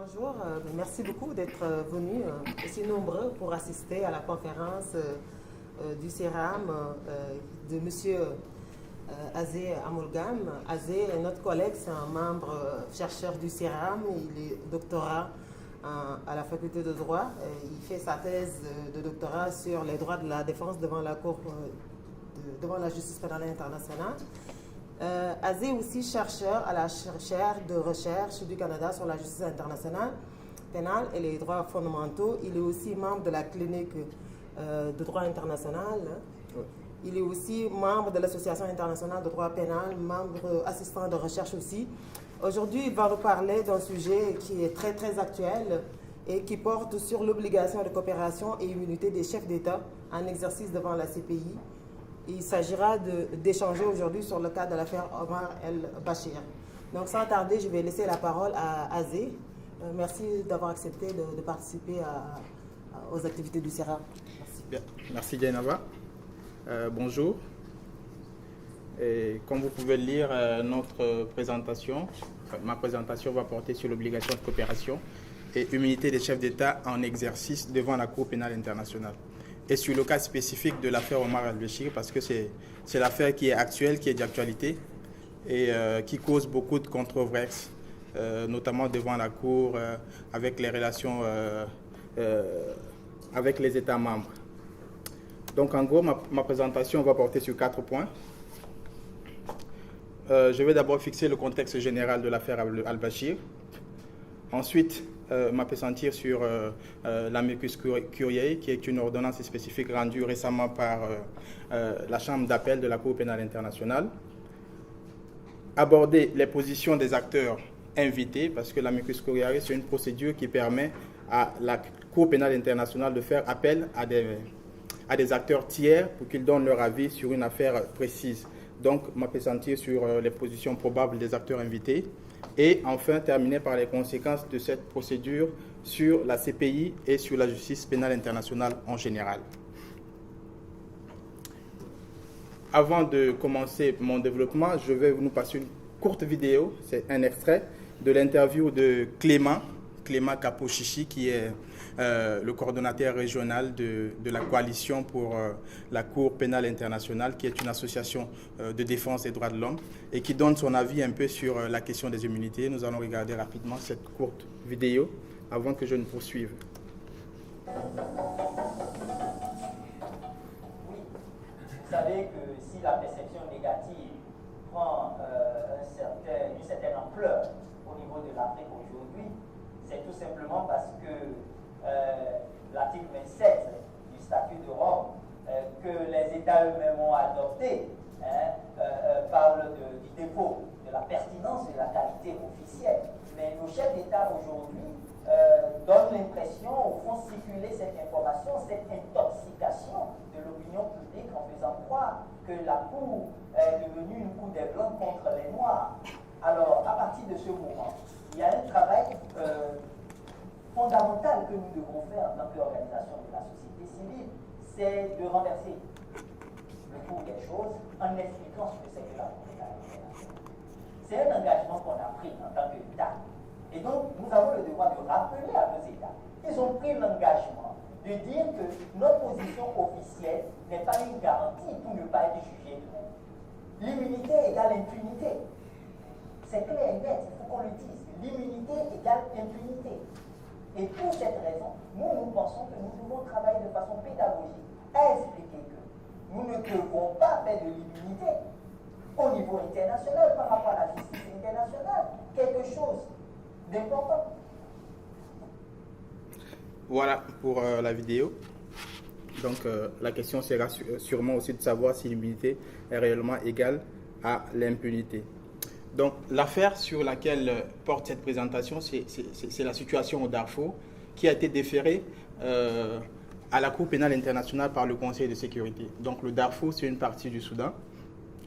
Bonjour, merci beaucoup d'être venus aussi nombreux pour assister à la conférence du CERAM de M. Azé Amoulgam. Azé est notre collègue, c'est un membre chercheur du CERAM, il est doctorat à la faculté de droit. Il fait sa thèse de doctorat sur les droits de la défense devant la Cour, devant la justice pénale internationale. Azé est aussi chercheur à la chaire de recherche du Canada sur la justice internationale pénale et les droits fondamentaux. Il est aussi membre de la clinique de droit international. Oui. Il est aussi membre de l'Association internationale de droit pénal, membre assistant de recherche aussi. Aujourd'hui, il va nous parler d'un sujet qui est très très actuel et qui porte sur l'obligation de coopération et immunité des chefs d'État en exercice devant la CPI. Il s'agira d'échanger aujourd'hui sur le cas de l'affaire Omar El-Bachir. Donc sans tarder, je vais laisser la parole à Azé. Merci d'avoir accepté de participer aux activités du CERAM. Merci. Bien. Merci Jainaba. Bonjour. Et comme vous pouvez le lire, notre présentation, ma présentation va porter sur l'obligation de coopération et immunité des chefs d'État en exercice devant la Cour pénale internationale. Et sur le cas spécifique de l'affaire Omar El-Bachir, parce que c'est l'affaire qui est actuelle, qui est d'actualité et qui cause beaucoup de controverses, notamment devant la Cour, avec les relations avec les États membres. Donc en gros, ma présentation va porter sur 4 points. Je vais d'abord fixer le contexte général de l'affaire Al-Bachir. Ensuite, m'appesantir sur l'amicus curiae, qui est une ordonnance spécifique rendue récemment par la Chambre d'appel de la Cour pénale internationale. Aborder les positions des acteurs invités, parce que l'amicus curiae, c'est une procédure qui permet à la Cour pénale internationale de faire appel à des acteurs tiers pour qu'ils donnent leur avis sur une affaire précise. Donc, m'appesantir sur les positions probables des acteurs invités. Et enfin, terminer par les conséquences de cette procédure sur la CPI et sur la justice pénale internationale en général. Avant de commencer mon développement, je vais vous passer une courte vidéo. C'est un extrait de l'interview de Clément Capochichi, qui est le coordonnateur régional de la coalition pour la Cour pénale internationale, qui est une association de défense des droits de l'homme et qui donne son avis un peu sur la question des immunités. Nous allons regarder rapidement cette courte vidéo avant que je ne poursuive. Oui, vous savez que si la perception négative prend une certaine ampleur au niveau de l'Afrique aujourd'hui, c'est tout simplement parce que l'article 27 du statut de Rome, que les États eux-mêmes ont adopté, parle du défaut, de la pertinence de la qualité officielle. Mais nos chefs d'État aujourd'hui donnent l'impression, au fond, circuler cette information, cette intoxication de l'opinion publique en faisant croire que la Cour est devenue une Cour des Blancs contre les Noirs. Alors, à partir de ce moment, il y a un travail fondamental que nous devons faire en tant qu'organisation de la société civile, c'est de renverser le cours des choses en expliquant ce que c'est que la Cour pénale internationale. C'est un engagement qu'on a pris en tant qu'État. Et donc, nous avons le devoir de rappeler à nos États qu'ils ont pris l'engagement de dire que notre position officielle n'est pas une garantie pour ne pas être jugé demain. L'immunité égale impunité. C'est clair et net, il faut qu'on le dise. L'immunité égale impunité. Et pour cette raison, nous pensons que nous devons travailler de façon pédagogique à expliquer que nous ne devons pas faire de l'immunité au niveau international par rapport à la justice internationale. Quelque chose d'important. Voilà pour la vidéo. Donc la question sera sûrement aussi de savoir si l'immunité est réellement égale à l'impunité. Donc l'affaire sur laquelle porte cette présentation, c'est la situation au Darfour, qui a été déférée à la Cour pénale internationale par le Conseil de sécurité. Donc le Darfour, c'est une partie du Soudan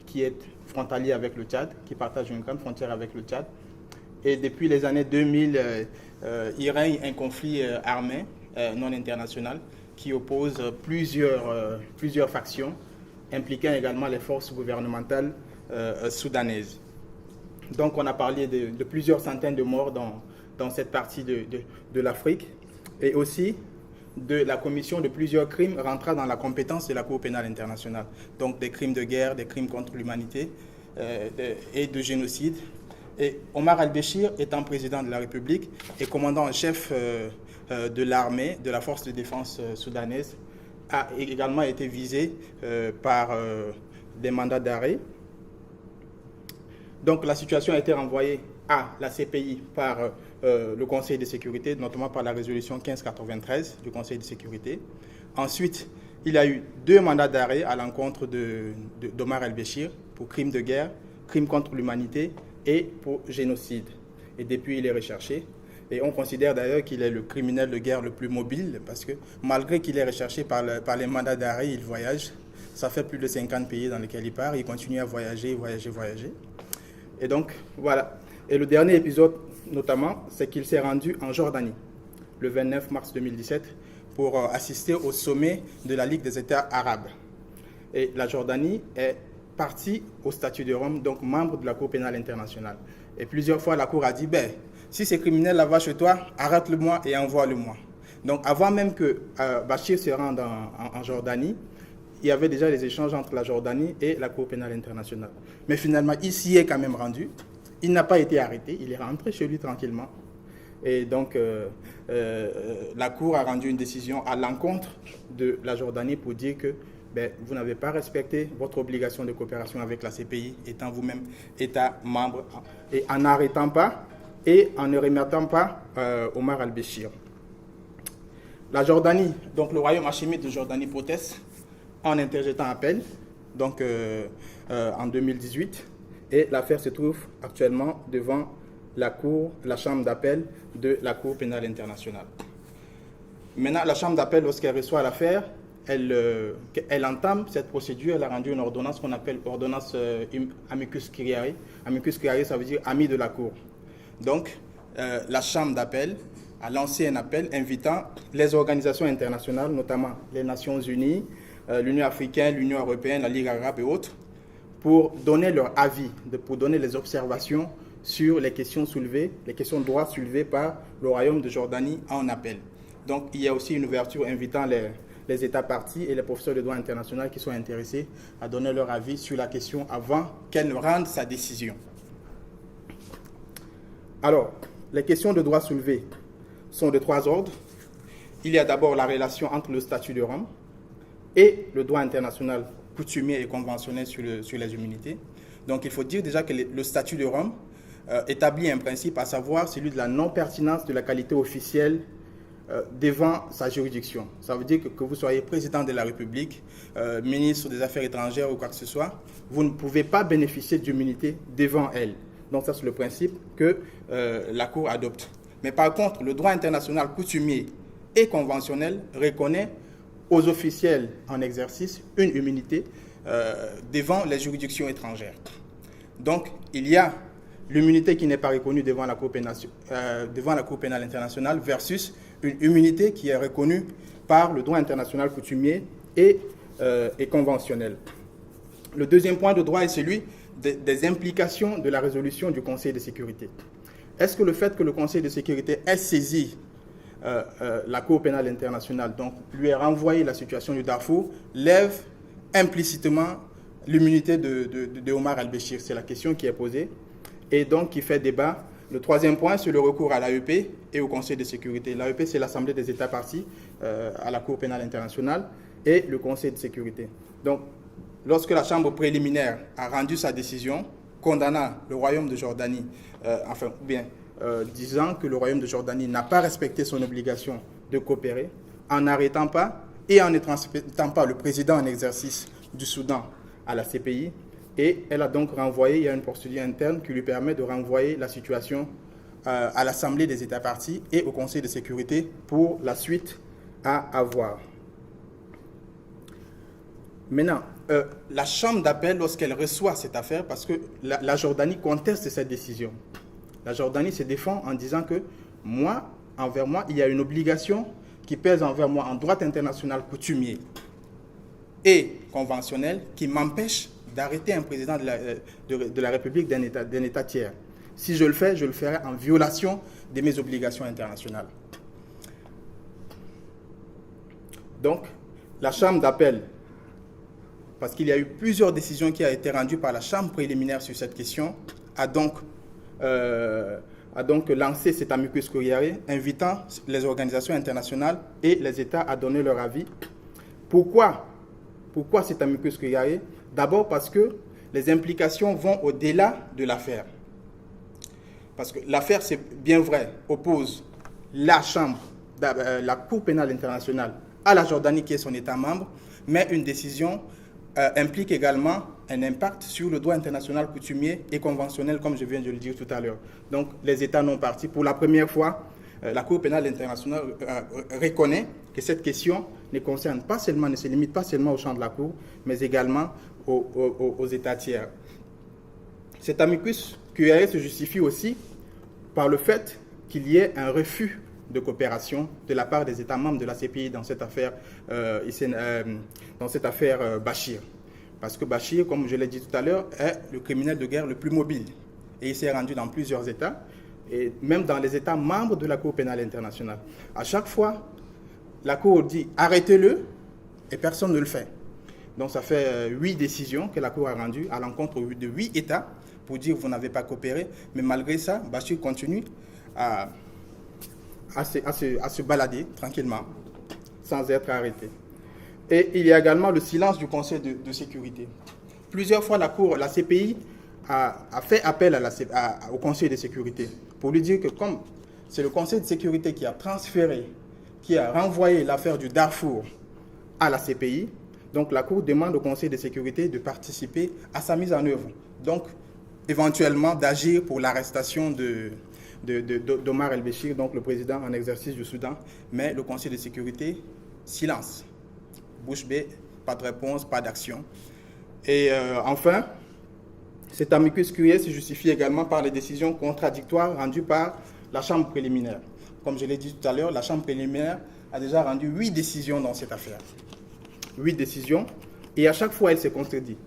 qui est frontalier avec le Tchad, qui partage une grande frontière avec le Tchad. Et depuis les années 2000, il règne un conflit armé non international qui oppose plusieurs factions, impliquant également les forces gouvernementales soudanaises. Donc on a parlé de plusieurs centaines de morts dans cette partie de l'Afrique, et aussi de la commission de plusieurs crimes rentrant dans la compétence de la Cour pénale internationale. Donc des crimes de guerre, des crimes contre l'humanité et de génocide. Et Omar al-Béchir, étant président de la République et commandant en chef de l'armée, de la force de défense soudanaise, a également été visé par des mandats d'arrêt. Donc la situation a été renvoyée à la CPI par le Conseil de sécurité, notamment par la résolution 1593 du Conseil de sécurité. Ensuite, il y a eu 2 mandats d'arrêt à l'encontre d'Omar el-Béchir pour crimes de guerre, crimes contre l'humanité et pour génocide. Et depuis, il est recherché. Et on considère d'ailleurs qu'il est le criminel de guerre le plus mobile parce que malgré qu'il est recherché par les mandats d'arrêt, il voyage. Ça fait plus de 50 pays dans lesquels il part. Il continue à voyager. Et donc, voilà. Et le dernier épisode, notamment, c'est qu'il s'est rendu en Jordanie, le 29 mars 2017, pour assister au sommet de la Ligue des États arabes. Et la Jordanie est partie au statut de Rome, donc membre de la Cour pénale internationale. Et plusieurs fois, la Cour a dit, si ces criminels là-bas chez toi, arrête-le-moi et envoie-le-moi. Donc, avant même que Bachir se rende en Jordanie, il y avait déjà des échanges entre la Jordanie et la Cour pénale internationale. Mais finalement, il s'y est quand même rendu. Il n'a pas été arrêté, il est rentré chez lui tranquillement. Et donc, la Cour a rendu une décision à l'encontre de la Jordanie pour dire que vous n'avez pas respecté votre obligation de coopération avec la CPI, étant vous-même État membre, et en n'arrêtant pas et en ne remettant pas Omar al-Béchir. La Jordanie, donc le royaume hachémite de Jordanie proteste en interjetant appel, donc en 2018. Et l'affaire se trouve actuellement devant la chambre d'appel de la Cour pénale internationale. Maintenant, la chambre d'appel, lorsqu'elle reçoit l'affaire, elle entame cette procédure. Elle a rendu une ordonnance qu'on appelle ordonnance amicus curiae. Amicus curiae, ça veut dire ami de la Cour. Donc, la chambre d'appel a lancé un appel invitant les organisations internationales, notamment les Nations Unies, l'Union africaine, l'Union européenne, la Ligue arabe et autres, pour donner leur avis, pour donner les observations sur les questions soulevées, les questions de droit soulevées par le Royaume de Jordanie en appel. Donc, il y a aussi une ouverture invitant les États partis et les professeurs de droit international qui sont intéressés à donner leur avis sur la question avant qu'elle ne rende sa décision. Alors, les questions de droit soulevées sont de 3 ordres. Il y a d'abord la relation entre le statut de Rome et le droit international coutumier et conventionnel sur les immunités. Donc, il faut dire déjà que le statut de Rome établit un principe, à savoir celui de la non-pertinence de la qualité officielle devant sa juridiction. Ça veut dire que vous soyez président de la République, ministre des Affaires étrangères ou quoi que ce soit, vous ne pouvez pas bénéficier d'immunité devant elle. Donc, ça, c'est le principe que la Cour adopte. Mais par contre, le droit international coutumier et conventionnel reconnaît aux officiels en exercice une immunité devant les juridictions étrangères. Donc, il y a l'immunité qui n'est pas reconnue devant la Cour pénale internationale versus une immunité qui est reconnue par le droit international coutumier et conventionnel. Le deuxième point de droit est celui des implications de la résolution du Conseil de sécurité. Est-ce que le fait que le Conseil de sécurité ait saisi la Cour pénale internationale, donc lui a renvoyé la situation du Darfour, lève implicitement l'immunité de Omar al-Béchir? C'est la question qui est posée et donc qui fait débat. Le troisième point, c'est le recours à l'AEP et au Conseil de sécurité. L'AEP, c'est l'Assemblée des États partis à la Cour pénale internationale et le Conseil de sécurité. Donc, lorsque la Chambre préliminaire a rendu sa décision condamnant le Royaume de Jordanie, disant que le Royaume de Jordanie n'a pas respecté son obligation de coopérer, en n'arrêtant pas et en ne transmettant pas le président en exercice du Soudan à la CPI, et elle a donc renvoyé, il y a une procédure interne qui lui permet de renvoyer la situation à l'Assemblée des États partis et au Conseil de sécurité pour la suite à avoir. Maintenant, la Chambre d'appel, lorsqu'elle reçoit cette affaire, parce que la Jordanie conteste cette décision, la Jordanie se défend en disant que envers moi, il y a une obligation qui pèse envers moi en droit international coutumier et conventionnel qui m'empêche d'arrêter un président de la République d'un État tiers. Si je le fais, je le ferai en violation de mes obligations internationales. Donc, la Chambre d'appel, parce qu'il y a eu plusieurs décisions qui ont été rendues par la Chambre préliminaire sur cette question, a donc lancé cet amicus curiae, invitant les organisations internationales et les États à donner leur avis. Pourquoi cet amicus curiae? D'abord parce que les implications vont au-delà de l'affaire. Parce que l'affaire, c'est bien vrai, oppose la Chambre, la Cour pénale internationale à la Jordanie qui est son État membre, mais une décision implique également un impact sur le droit international coutumier et conventionnel, comme je viens de le dire tout à l'heure. Donc, les États non partis, pour la première fois, la Cour pénale internationale reconnaît que cette question ne concerne pas seulement, ne se limite pas seulement au champ de la Cour, mais également aux États tiers. Cet amicus curiae se justifie aussi par le fait qu'il y ait un refus de coopération de la part des États membres de la CPI dans cette affaire, Bachir. Parce que Bachir, comme je l'ai dit tout à l'heure, est le criminel de guerre le plus mobile. Et il s'est rendu dans plusieurs États, et même dans les États membres de la Cour pénale internationale. À chaque fois, la Cour dit « arrêtez-le » et personne ne le fait. Donc ça fait 8 décisions que la Cour a rendues à l'encontre de 8 États pour dire « vous n'avez pas coopéré ». Mais malgré ça, Bachir continue à se balader tranquillement, sans être arrêté. Et il y a également le silence du Conseil de sécurité. Plusieurs fois, la CPI a fait appel au Conseil de sécurité pour lui dire que comme c'est le Conseil de sécurité qui a transféré, qui a renvoyé l'affaire du Darfour à la CPI, donc la Cour demande au Conseil de sécurité de participer à sa mise en œuvre. Donc, éventuellement, d'agir pour l'arrestation d'Omar el-Béchir, donc le président en exercice du Soudan, mais le Conseil de sécurité, silence. Bouche bée, pas de réponse, pas d'action. Et enfin, cet amicus curiae se justifie également par les décisions contradictoires rendues par la Chambre préliminaire. Comme je l'ai dit tout à l'heure, la Chambre préliminaire a déjà rendu 8 décisions dans cette affaire. 8 décisions, et à chaque fois, elle se contredit.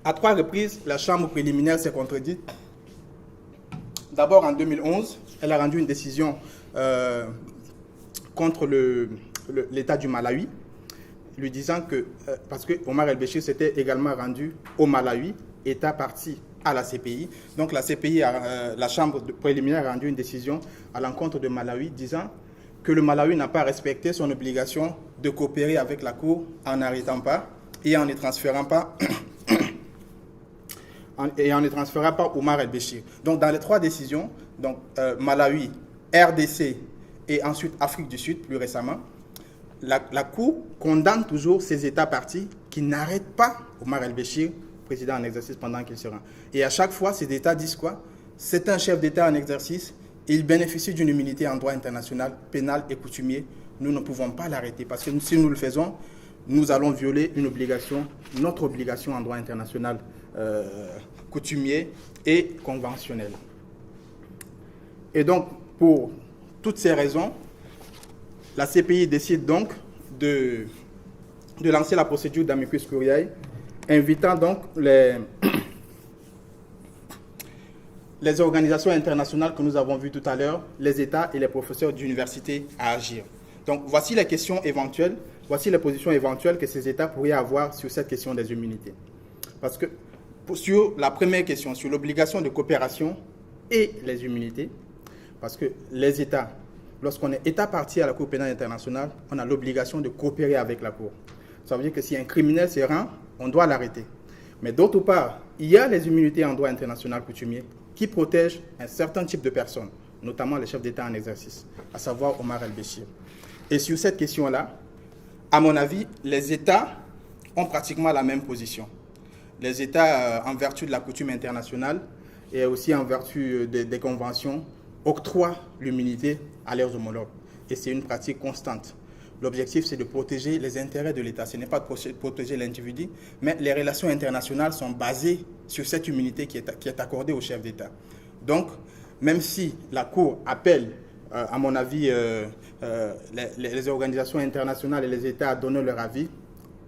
À 3 reprises, la Chambre préliminaire s'est contredite. D'abord, en 2011, elle a rendu une décision contre l'État du Malawi, lui disant que, parce que Omar el-Béchir s'était également rendu au Malawi, État parti à la CPI. Donc la CPI, la Chambre préliminaire a rendu une décision à l'encontre de Malawi, disant que le Malawi n'a pas respecté son obligation de coopérer avec la Cour en n'arrêtant pas et en ne transférant pas Omar el-Béchir. Donc dans les 3 décisions, donc Malawi, RDC et ensuite Afrique du Sud, plus récemment, la Cour condamne toujours ces États partis qui n'arrêtent pas Omar el-Béchir, président en exercice, pendant qu'il se rend. Et à chaque fois, ces États disent quoi? C'est un chef d'État en exercice, il bénéficie d'une immunité en droit international, pénal et coutumier. Nous ne pouvons pas l'arrêter parce que si nous le faisons, nous allons violer notre obligation en droit international coutumier et conventionnel. Et donc, pour toutes ces raisons, la CPI décide donc de lancer la procédure d'amicus curiae, invitant donc les organisations internationales que nous avons vues tout à l'heure, les États et les professeurs d'université à agir. Donc, voici les questions éventuelles, voici les positions éventuelles que ces États pourraient avoir sur cette question des immunités. Parce que sur la première question, sur l'obligation de coopération et les immunités, parce que les États, lorsqu'on est État parti à la Cour pénale internationale, on a l'obligation de coopérer avec la Cour. Ça veut dire que si un criminel se rend, on doit l'arrêter. Mais d'autre part, il y a les immunités en droit international coutumier qui protègent un certain type de personnes, notamment les chefs d'État en exercice, à savoir Omar el-Béchir. Et sur cette question-là, à mon avis, les États ont pratiquement la même position. Les États, en vertu de la coutume internationale et aussi en vertu des conventions, octroient l'immunité à leurs homologues. Et c'est une pratique constante. L'objectif, c'est de protéger les intérêts de l'État. Ce n'est pas de protéger l'individu, mais les relations internationales sont basées sur cette immunité qui est accordée au chef d'État. Donc, même si la Cour appelle, à mon avis, les organisations internationales et les États à donner leur avis,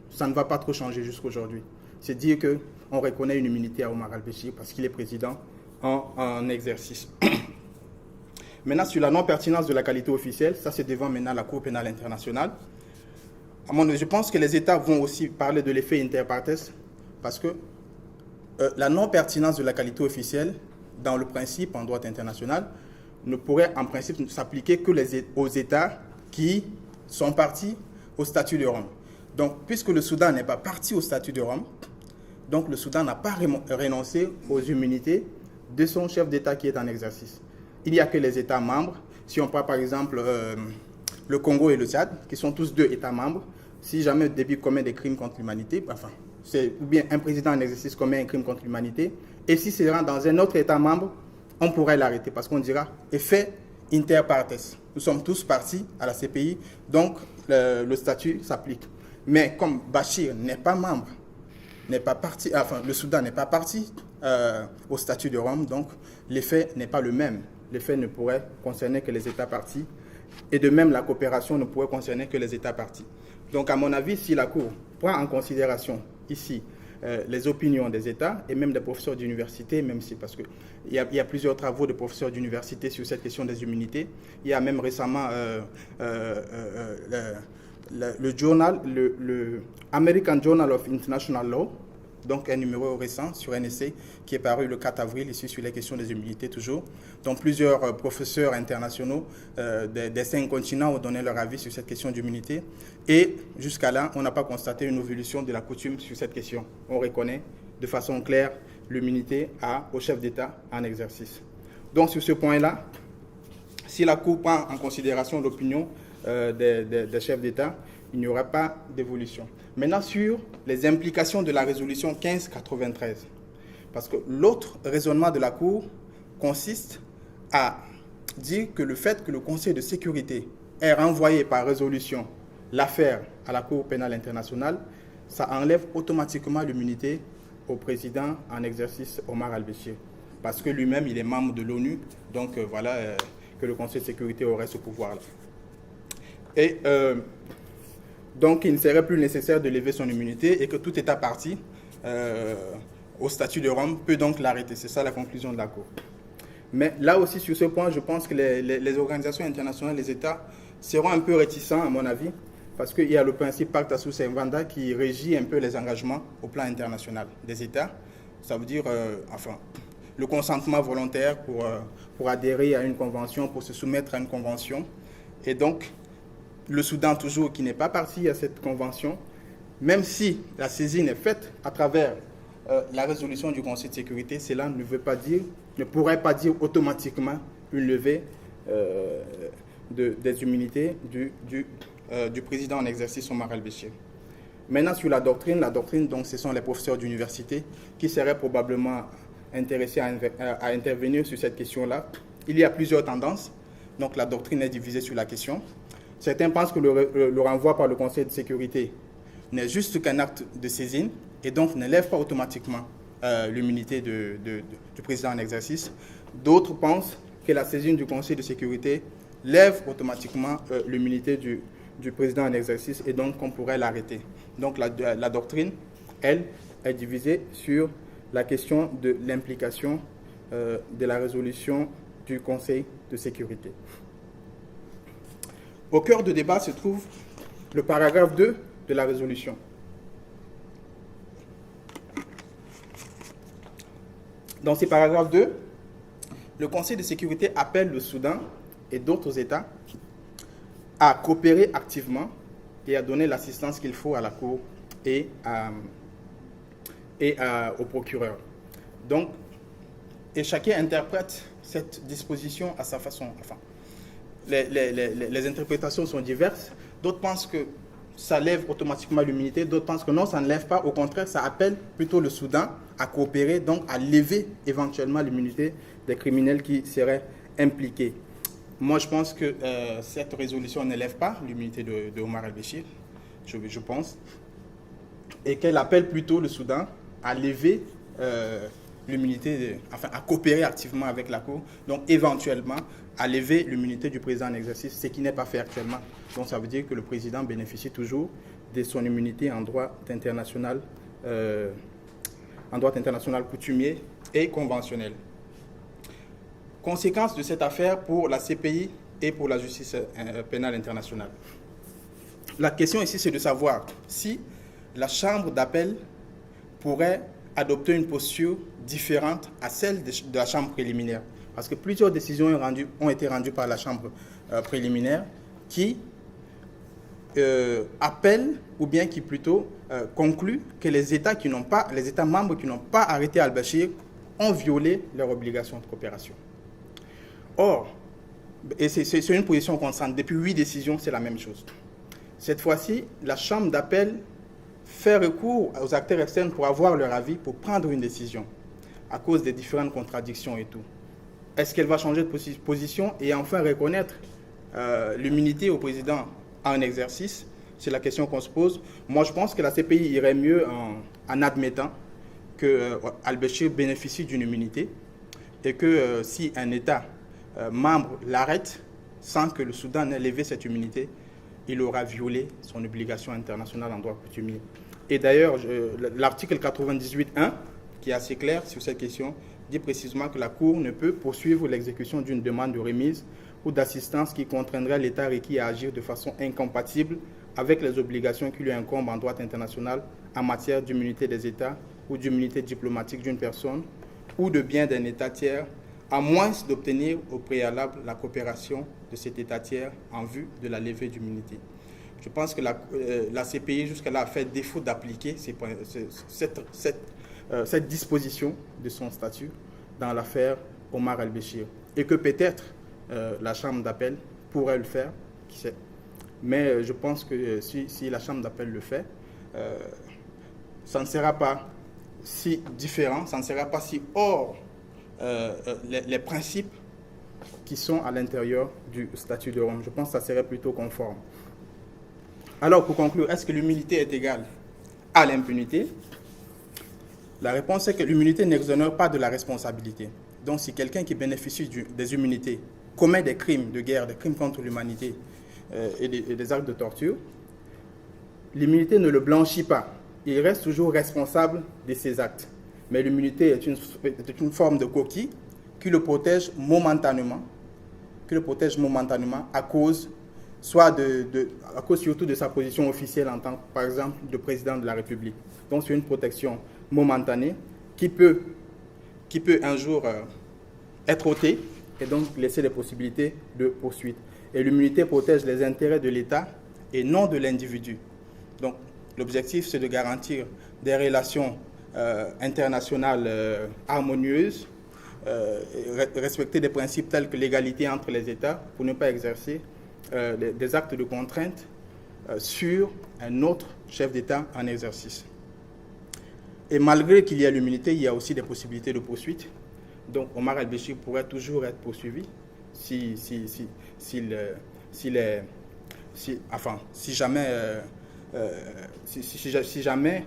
ça ne va pas trop changer jusqu'à aujourd'hui. c'est dire qu'on reconnaît une immunité à Omar al-Béchir parce qu'il est président en exercice. Maintenant, sur la non-pertinence de la qualité officielle, ça c'est devant maintenant la Cour pénale internationale. À mon avis, je pense que les États vont aussi parler de l'effet inter partes parce que la non-pertinence de la qualité officielle, dans le principe en droit international, ne pourrait en principe s'appliquer que aux États qui sont partis au statut de Rome. Donc, puisque le Soudan n'est pas parti au statut de Rome, donc le Soudan n'a pas renoncé aux immunités de son chef d'État qui est en exercice. Il n'y a que les États membres. Si on prend par exemple le Congo et le Tchad, qui sont tous deux États membres, si jamais Déby commet des crimes contre l'humanité, enfin, ou bien un président en exercice commet un crime contre l'humanité, et si c'est dans un autre État membre, on pourrait l'arrêter parce qu'on dira effet inter partes. Nous sommes tous partis à la CPI, donc le statut s'applique. Mais comme Bachir n'est pas membre, n'est pas parti, enfin le Soudan n'est pas parti au statut de Rome, donc l'effet n'est pas le même. L'effet ne pourrait concerner que les États partis, et de même la coopération ne pourrait concerner que les États partis. Donc à mon avis, si la Cour prend en considération ici les opinions des États et même des professeurs d'université, même si parce qu'il y a plusieurs travaux de professeurs d'université sur cette question des immunités. Il y a même récemment le American Journal of International Law, donc un numéro récent sur un essai qui est paru le 4 avril, ici sur les questions des immunités toujours. Donc plusieurs professeurs internationaux des 5 continents ont donné leur avis sur cette question d'immunité. Et jusqu'à là, on n'a pas constaté une évolution de la coutume sur cette question. On reconnaît de façon claire l'immunité au chef d'État en exercice. Donc sur ce point-là, si la Cour prend en considération l'opinion des chefs d'État, il n'y aura pas d'évolution. Maintenant, sur les implications de la résolution 1593, parce que l'autre raisonnement de la Cour consiste à dire que le fait que le Conseil de sécurité ait renvoyé par résolution l'affaire à la Cour pénale internationale, ça enlève automatiquement l'immunité au président en exercice Omar al-Béchir, parce que lui-même, il est membre de l'ONU, donc voilà que le Conseil de sécurité aurait ce pouvoir-là. Et donc, il ne serait plus nécessaire de lever son immunité et que tout État parti au statut de Rome peut donc l'arrêter. C'est ça la conclusion de la Cour. Mais là aussi, sur ce point, je pense que les organisations internationales, les États, seront un peu réticents, à mon avis, parce qu'il y a le principe Pacta sunt servanda qui régit un peu les engagements au plan international des États. Ça veut dire, le consentement volontaire pour adhérer à une convention, pour se soumettre à une convention. Et donc, le Soudan, toujours, qui n'est pas parti à cette convention, même si la saisine est faite à travers la résolution du Conseil de sécurité, cela ne pourrait pas dire automatiquement une levée des immunités du président en exercice Omar al-Béchir. Maintenant, sur la doctrine, donc, ce sont les professeurs d'université qui seraient probablement intéressés à intervenir sur cette question-là. Il y a plusieurs tendances, donc la doctrine est divisée sur la question. Certains pensent que le renvoi par le Conseil de sécurité n'est juste qu'un acte de saisine et donc n'élève pas automatiquement l'immunité du président en exercice. D'autres pensent que la saisine du Conseil de sécurité lève automatiquement l'immunité du président en exercice et donc qu'on pourrait l'arrêter. Donc la doctrine, elle, est divisée sur la question de l'implication de la résolution du Conseil de sécurité. Au cœur du débat se trouve le paragraphe 2 de la résolution. Dans ce paragraphe 2, le Conseil de sécurité appelle le Soudan et d'autres États à coopérer activement et à donner l'assistance qu'il faut à la Cour et au procureur. Donc, et chacun interprète cette disposition à sa façon. Les interprétations sont diverses. D'autres pensent que ça lève automatiquement l'immunité. D'autres pensent que non, ça ne lève pas. Au contraire, ça appelle plutôt le Soudan à coopérer, donc à lever éventuellement l'immunité des criminels qui seraient impliqués. Moi, je pense que cette résolution ne lève pas l'immunité de Omar al-Béchir, je pense, et qu'elle appelle plutôt le Soudan à lever l'immunité, à coopérer activement avec la Cour, donc éventuellement à lever l'immunité du président en exercice, ce qui n'est pas fait actuellement. Donc ça veut dire que le président bénéficie toujours de son immunité en droit international en droit international coutumier et conventionnel. Conséquence de cette affaire pour la CPI et pour la justice pénale internationale. La question ici, c'est de savoir si la Chambre d'appel pourrait adopter une posture différente à celle de la Chambre préliminaire. Parce que plusieurs décisions ont été rendues par la Chambre préliminaire qui appellent, ou bien qui plutôt concluent que les États membres qui n'ont pas arrêté al-Bashir ont violé leurs obligations de coopération. Or, et c'est une position constante, depuis 8 décisions, c'est la même chose. Cette fois-ci, la Chambre d'appel fait recours aux acteurs externes pour avoir leur avis, pour prendre une décision, à cause des différentes contradictions et tout. Est-ce qu'elle va changer de position et enfin reconnaître l'immunité au président en exercice? C'est la question qu'on se pose. Moi, je pense que la CPI irait mieux en admettant que al-Bashir bénéficie d'une immunité et que si un État membre l'arrête sans que le Soudan n'ait levé cette immunité, il aura violé son obligation internationale en droit coutumier. Et d'ailleurs, l'article 98.1, qui est assez clair sur cette question, dit précisément que la Cour ne peut poursuivre l'exécution d'une demande de remise ou d'assistance qui contraindrait l'État requis à agir de façon incompatible avec les obligations qui lui incombent en droit international en matière d'immunité des États ou d'immunité diplomatique d'une personne ou de biens d'un État tiers, à moins d'obtenir au préalable la coopération de cet État tiers en vue de la levée d'immunité. Je pense que la CPI jusqu'à-là a fait défaut d'appliquer cette disposition de son statut dans l'affaire Omar al-Béchir. Et que peut-être la Chambre d'appel pourrait le faire, qui sait. Mais je pense que si la Chambre d'appel le fait, ça ne sera pas si différent, ça ne sera pas si hors les principes qui sont à l'intérieur du statut de Rome. Je pense que ça serait plutôt conforme. Alors, pour conclure, est-ce que l'immunité est égale à l'impunité? La réponse est que l'immunité n'exonère pas de la responsabilité. Donc, si quelqu'un qui bénéficie des immunités commet des crimes de guerre, des crimes contre l'humanité et des actes de torture, l'immunité ne le blanchit pas. Il reste toujours responsable de ses actes. Mais l'immunité est une forme de coquille qui le protège momentanément, à cause surtout de sa position officielle en tant que, par exemple, de président de la République. Donc, c'est une protection momentanée qui peut un jour être ôtée et donc laisser des possibilités de poursuite. Et l'immunité protège les intérêts de l'État et non de l'individu. Donc, l'objectif, c'est de garantir des relations internationales harmonieuses, respecter des principes tels que l'égalité entre les États pour ne pas exercer des actes de contrainte sur un autre chef d'État en exercice. Et malgré qu'il y ait l'immunité, il y a aussi des possibilités de poursuite. Donc Omar al-Béchir pourrait toujours être poursuivi si jamais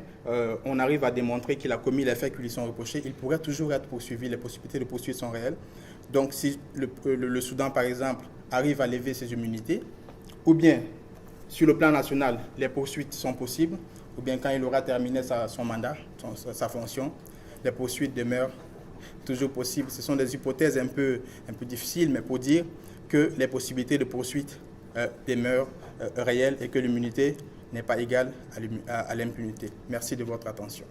on arrive à démontrer qu'il a commis les faits qui lui sont reprochés, il pourrait toujours être poursuivi. Les possibilités de poursuite sont réelles. Donc si le Soudan, par exemple, arrive à lever ses immunités, ou bien sur le plan national, les poursuites sont possibles, ou bien quand il aura terminé son mandat, sa fonction, les poursuites demeurent toujours possibles. Ce sont des hypothèses un peu difficiles, mais pour dire que les possibilités de poursuite demeurent réelles et que l'immunité n'est pas égale à l'impunité. Merci de votre attention.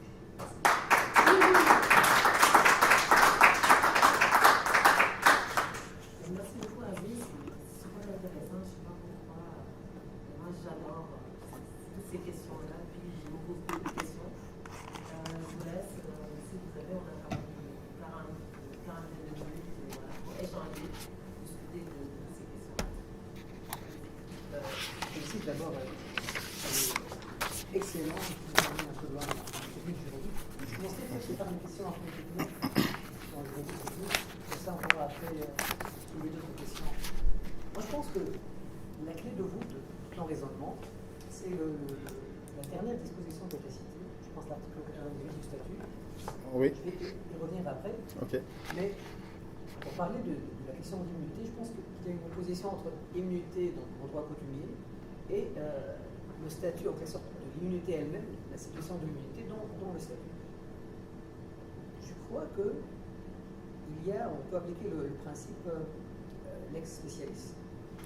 Merci beaucoup, Aziz. C'est super intéressant. Je ne sais pas pourquoi. Moi, j'adore toutes ces questions-là. Puis, je me pose beaucoup de questions. Je vous laisse, si vous avez, on a quand même 40 minutes pour échanger, discuter de ces questions-là. Merci d'abord. Excellent. Un peu loin de la technique juridique. Je commencerai peut-être par une question un peu technique sur le juridique technique. Comme ça, on pourra après trouver d'autres questions. Moi, je pense que la clé de voûte de tout ton raisonnement, c'est la dernière disposition qui a été citée. Je pense l'article 98 du statut. Oui. Je vais y revenir après. Ok. Mais pour parler de la question de l'immunité, je pense qu'il y a une opposition entre immunité, donc mon droit coutumier, et le statut en quelque sorte de l'immunité elle-même, la situation de l'immunité dans le statut. toi que on peut appliquer le principe lex specialis.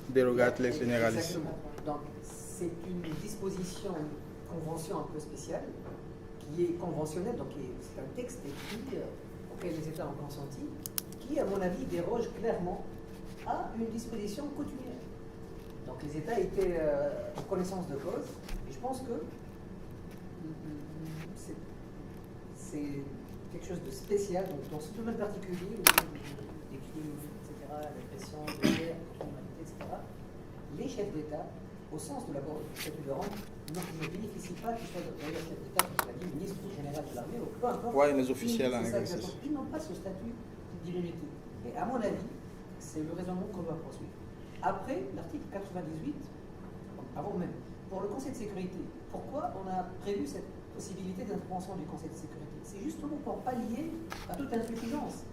Dérogate lex generalis. Exactement. Donc, c'est une disposition, une convention un peu spéciale, qui est conventionnelle, donc c'est un texte écrit auquel les États ont consenti, qui, à mon avis, déroge clairement à une disposition coutumière. Donc, les États étaient en connaissance de cause, et je pense que c'est quelque chose de spécial, donc dans ce domaine particulier, les crimes, etc., l'agression, la guerre, l'humanité, etc., les chefs d'État, au sens de la statut de Rome, ne bénéficient pas qu'ils soient d'ailleurs chefs d'État, comme l'a dit le ministre général de l'armée, ou peu importe. Ouais, les officiels en exercice. Ils n'ont pas ce statut d'immunité. Et à mon avis, c'est le raisonnement qu'on doit poursuivre. Après, l'article 98, avant même, pour le Conseil de sécurité, pourquoi on a prévu cette possibilité d'intervention du Conseil de sécurité? C'est justement pour pallier à toute insuffisance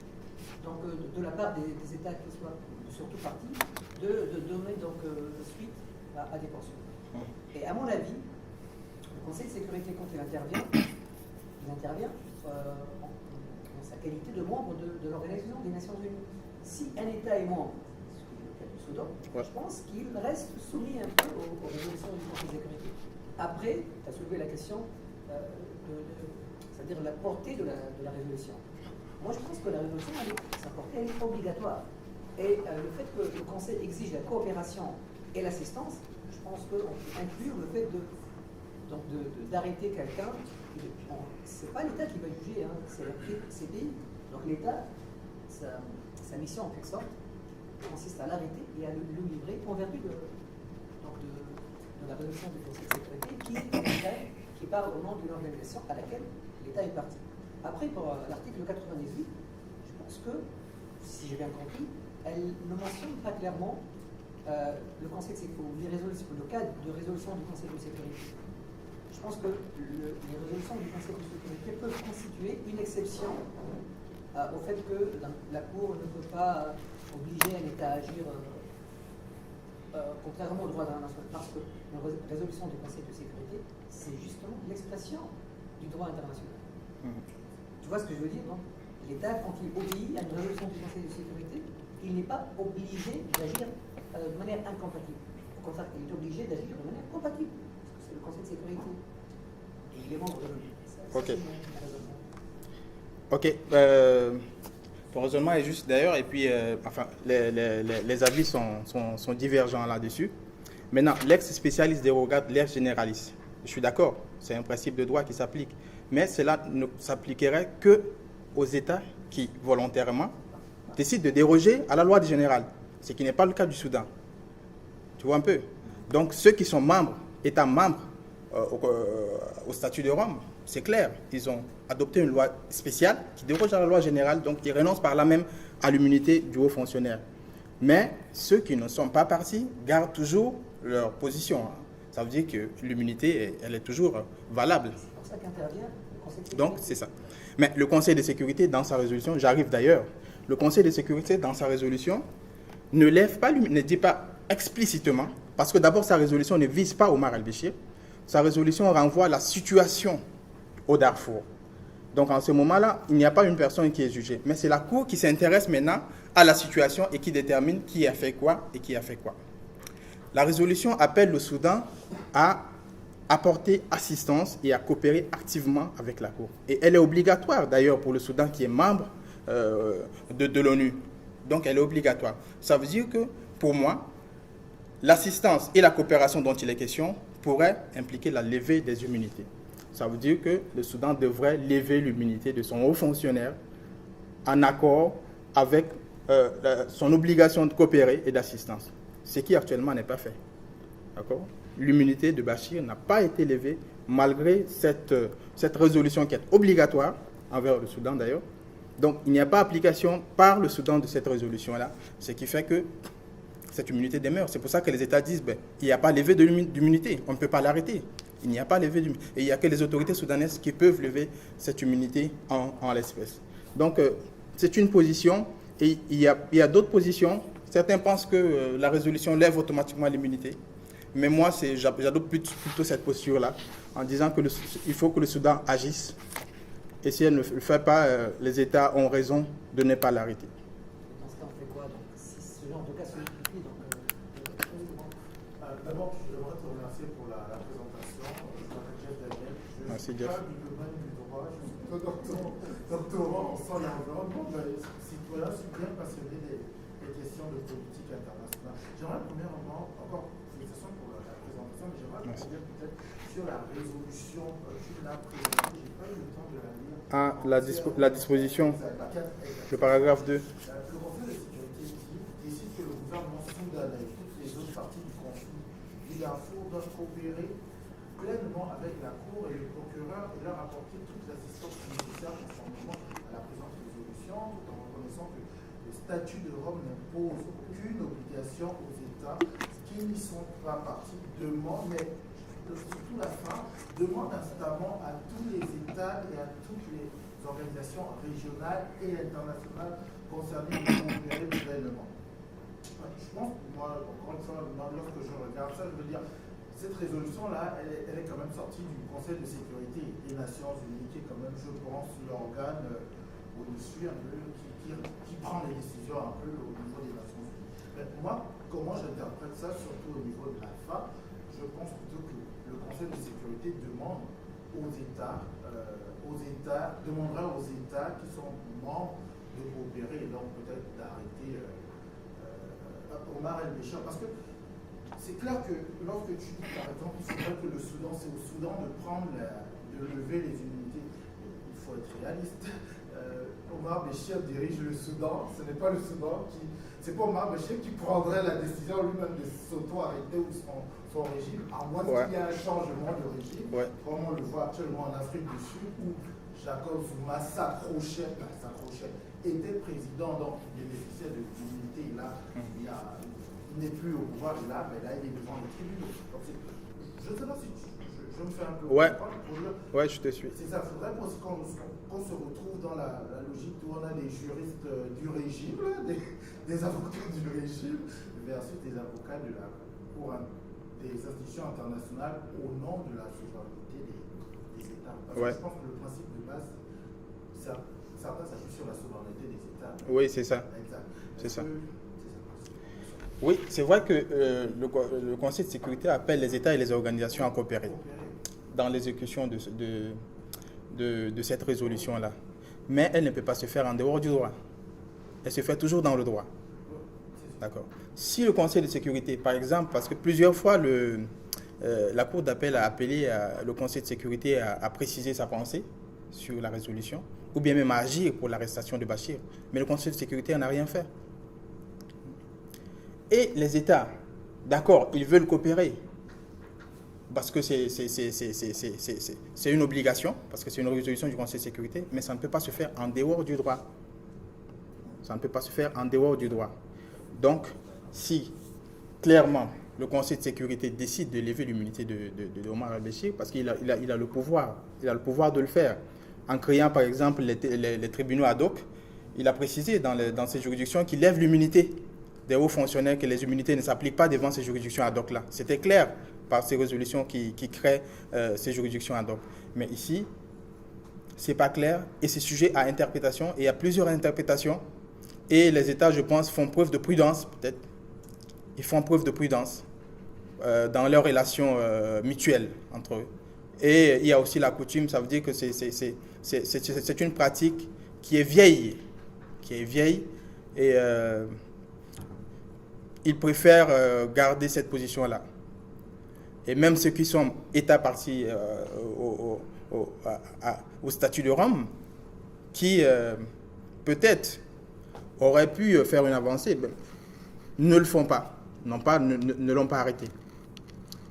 donc, de la part des États qui soient surtout partis de donner donc, suite à des poursuites. Et à mon avis, le Conseil de sécurité, quand il intervient en sa qualité de membre de l'Organisation des Nations Unies. Si un État est membre, ce qui est le cas du Soudan, je pense qu'il reste soumis un peu aux résolutions du Conseil de sécurité. Après, tu as soulevé la question c'est-à-dire la portée de la résolution. Moi, je pense que la résolution, sa portée, elle est obligatoire. Et le fait que le Conseil exige la coopération et l'assistance, je pense qu'on peut inclure le fait d'arrêter quelqu'un. C'est pas l'État qui va juger, hein, c'est la CPI. Donc l'État, sa mission en quelque sorte, consiste à l'arrêter et à le livrer en vertu de la résolution du Conseil de sécurité qui parle au nom d'une organisation à laquelle l'État est parti. Après, pour l'article 98, je pense que, si j'ai bien compris, elle ne mentionne pas clairement le Conseil de sécurité, le cadre de résolution du Conseil de sécurité. Je pense que les résolutions du Conseil de sécurité peuvent constituer une exception au fait que la Cour ne peut pas obliger un État à agir contrairement au droit international, parce que la résolution du Conseil de sécurité, c'est justement l'expression du droit international. Tu vois ce que je veux dire, non? L'État, quand il obéit à une résolution du Conseil de sécurité, il n'est pas obligé d'agir de manière incompatible. Au contraire, il est obligé d'agir de manière compatible, parce que c'est le Conseil de sécurité. Et il est membre de l'ONU. Ok. Ok. Ton raisonnement est juste d'ailleurs, et puis enfin, les avis sont divergents là-dessus. Maintenant, l'ex spécialiste dérogate l'ex généraliste. Je suis d'accord, c'est un principe de droit qui s'applique. Mais cela ne s'appliquerait que aux États qui, volontairement, décident de déroger à la loi du général, ce qui n'est pas le cas du Soudan. Tu vois un peu? Donc, ceux qui sont membres, États membres au statut de Rome, c'est clair, ils ont adopté une loi spéciale qui déroge à la loi générale, donc qui renonce par là même à l'immunité du haut fonctionnaire. Mais ceux qui ne sont pas partis gardent toujours leur position. Ça veut dire que l'immunité, elle est toujours valable. C'est pour ça qu'intervient le Conseil de sécurité. Donc, c'est ça. Mais le Conseil de sécurité, dans sa résolution, j'arrive d'ailleurs, le Conseil de sécurité, dans sa résolution, ne dit pas explicitement, parce que d'abord, sa résolution ne vise pas Omar al-Béchir, sa résolution renvoie à la situation au Darfour. Donc, en ce moment-là, il n'y a pas une personne qui est jugée, mais c'est la Cour qui s'intéresse maintenant à la situation et qui détermine qui a fait quoi et qui a fait quoi. La résolution appelle le Soudan à apporter assistance et à coopérer activement avec la Cour. Et elle est obligatoire d'ailleurs pour le Soudan qui est membre de l'ONU. Donc elle est obligatoire. Ça veut dire que pour moi, l'assistance et la coopération dont il est question pourraient impliquer la levée des immunités. Ça veut dire que le Soudan devrait lever l'immunité de son haut fonctionnaire en accord avec son obligation de coopérer et d'assistance. Ce qui actuellement n'est pas fait. D'accord? L'immunité de Bachir n'a pas été levée malgré cette résolution qui est obligatoire envers le Soudan d'ailleurs. Donc il n'y a pas application par le Soudan de cette résolution-là, ce qui fait que cette immunité demeure. C'est pour ça que les États disent il n'y a pas levé d'immunité, on ne peut pas l'arrêter. Il n'y a pas levé d'immunité. Et il n'y a que les autorités soudanaises qui peuvent lever cette immunité en l'espèce. Donc c'est une position et il y a d'autres positions. Certains pensent que la résolution lève automatiquement l'immunité. Mais moi, j'adopte plutôt cette posture-là, en disant qu'il faut que le Soudan agisse Et si elle ne le fait pas, les États ont raison de ne pas l'arrêter. Dans ce cas, on fait quoi? Donc, si ce genre de cas se multiplie, d'abord, j'aimerais te remercier pour la présentation. Je m'appelle Jeff Daniel. Merci, Je suis Jeff. pas du domaine du droit, je suis plutôt doctorant en sang et environnement, mais citoyen, je suis bien passionné des questions de politique internationale. J'aimerais premièrement, encore félicitations pour la présentation, mais j'aimerais revenir peut-être sur la résolution. Tu l'as présentée, je n'ai pas eu le temps de la lire. Ah, la disposition, le paragraphe 2. Le Conseil de sécurité décide que le gouvernement soudanais et toutes les autres parties du conflit du Darfour doivent coopérer pleinement avec la Cour et le procureur et leur apporter toute l'assistance nécessaire conformément à la présente résolution, tout en reconnaissant que le statut de Rome n'impose aucune obligation aux États qui n'y sont pas partis, mais surtout la fin, demande instamment à tous les États et à toutes les organisations régionales et internationales concernées de coopérer pleinement. Je pense que moi, encore une fois, lorsque je regarde ça, je veux dire, cette résolution-là, elle est quand même sortie du Conseil de sécurité des Nations Unies, qui est quand même, je pense, l'organe au-dessus un peu, qui prend les décisions un peu au niveau des Nations Unies. Mais moi, comment j'interprète ça, surtout au niveau de l'ALPHA, je pense plutôt que le Conseil de sécurité demande aux États, demandera aux États qui sont membres de coopérer et donc peut-être d'arrêter Omar el-Béchir. Parce que c'est clair que lorsque tu dis par exemple il faudrait que le Soudan, c'est au Soudan de lever les immunités, il faut être réaliste. Omar el-Béchir dirige le Soudan, ce n'est pas le Soudan qui. C'est pas Omar el-Béchir qui prendrait la décision lui-même de s'auto-arrêter ou son régime, à moins qu'il y ait un changement de régime, comme on le voit actuellement en Afrique du Sud, où Jacob Zuma s'accrochait, était président, donc il bénéficiait de l'immunité, il n'est plus au pouvoir, mais là il est devant les tribunaux. Donc, je ne sais pas si je me fais un peu Ouais, je te suis. C'est ça, il faudrait aussi qu'on se retrouve dans la logique où on a des juristes du régime, des avocats du régime, versus des avocats de la Cour des institutions internationales au nom de la souveraineté des États. Parce que je pense que le principe de base, certains s'appuient sur la souveraineté des États. Oui, c'est ça. Exact. C'est ça. Oui, c'est vrai que le Conseil de sécurité appelle les États et les organisations à coopérer dans l'exécution de cette résolution-là. Mais elle ne peut pas se faire en dehors du droit. Elle se fait toujours dans le droit. D'accord. Si le Conseil de sécurité, par exemple, parce que plusieurs fois la Cour d'appel a appelé le Conseil de sécurité à préciser sa pensée sur la résolution, ou bien même à agir pour l'arrestation de Bachir, mais le Conseil de sécurité n'a rien fait. Et les États, d'accord, ils veulent coopérer, parce que c'est une obligation, parce que c'est une résolution du Conseil de sécurité, mais ça ne peut pas se faire en dehors du droit. Ça ne peut pas se faire en dehors du droit. Donc, si clairement le Conseil de sécurité décide de lever l'immunité de Omar el-Béchir, parce qu'il a le pouvoir, de le faire, en créant par exemple les tribunaux ad hoc, il a précisé dans ces juridictions qu'il lève l'immunité des hauts fonctionnaires, que les immunités ne s'appliquent pas devant ces juridictions ad hoc-là. C'était clair par ces résolutions qui créent ces juridictions ad hoc. Mais ici, ce n'est pas clair et c'est sujet à interprétation. Et il y a plusieurs interprétations. Et les États, je pense, font preuve de prudence, peut-être. Ils font preuve de prudence dans leurs relations mutuelles entre eux. Et il y a aussi la coutume, ça veut dire que c'est une pratique qui est vieille. Et ils préfèrent garder cette position-là. Et même ceux qui sont États partis au statut de Rome, qui peut-être auraient pu faire une avancée, ne le font pas, ne l'ont pas arrêté.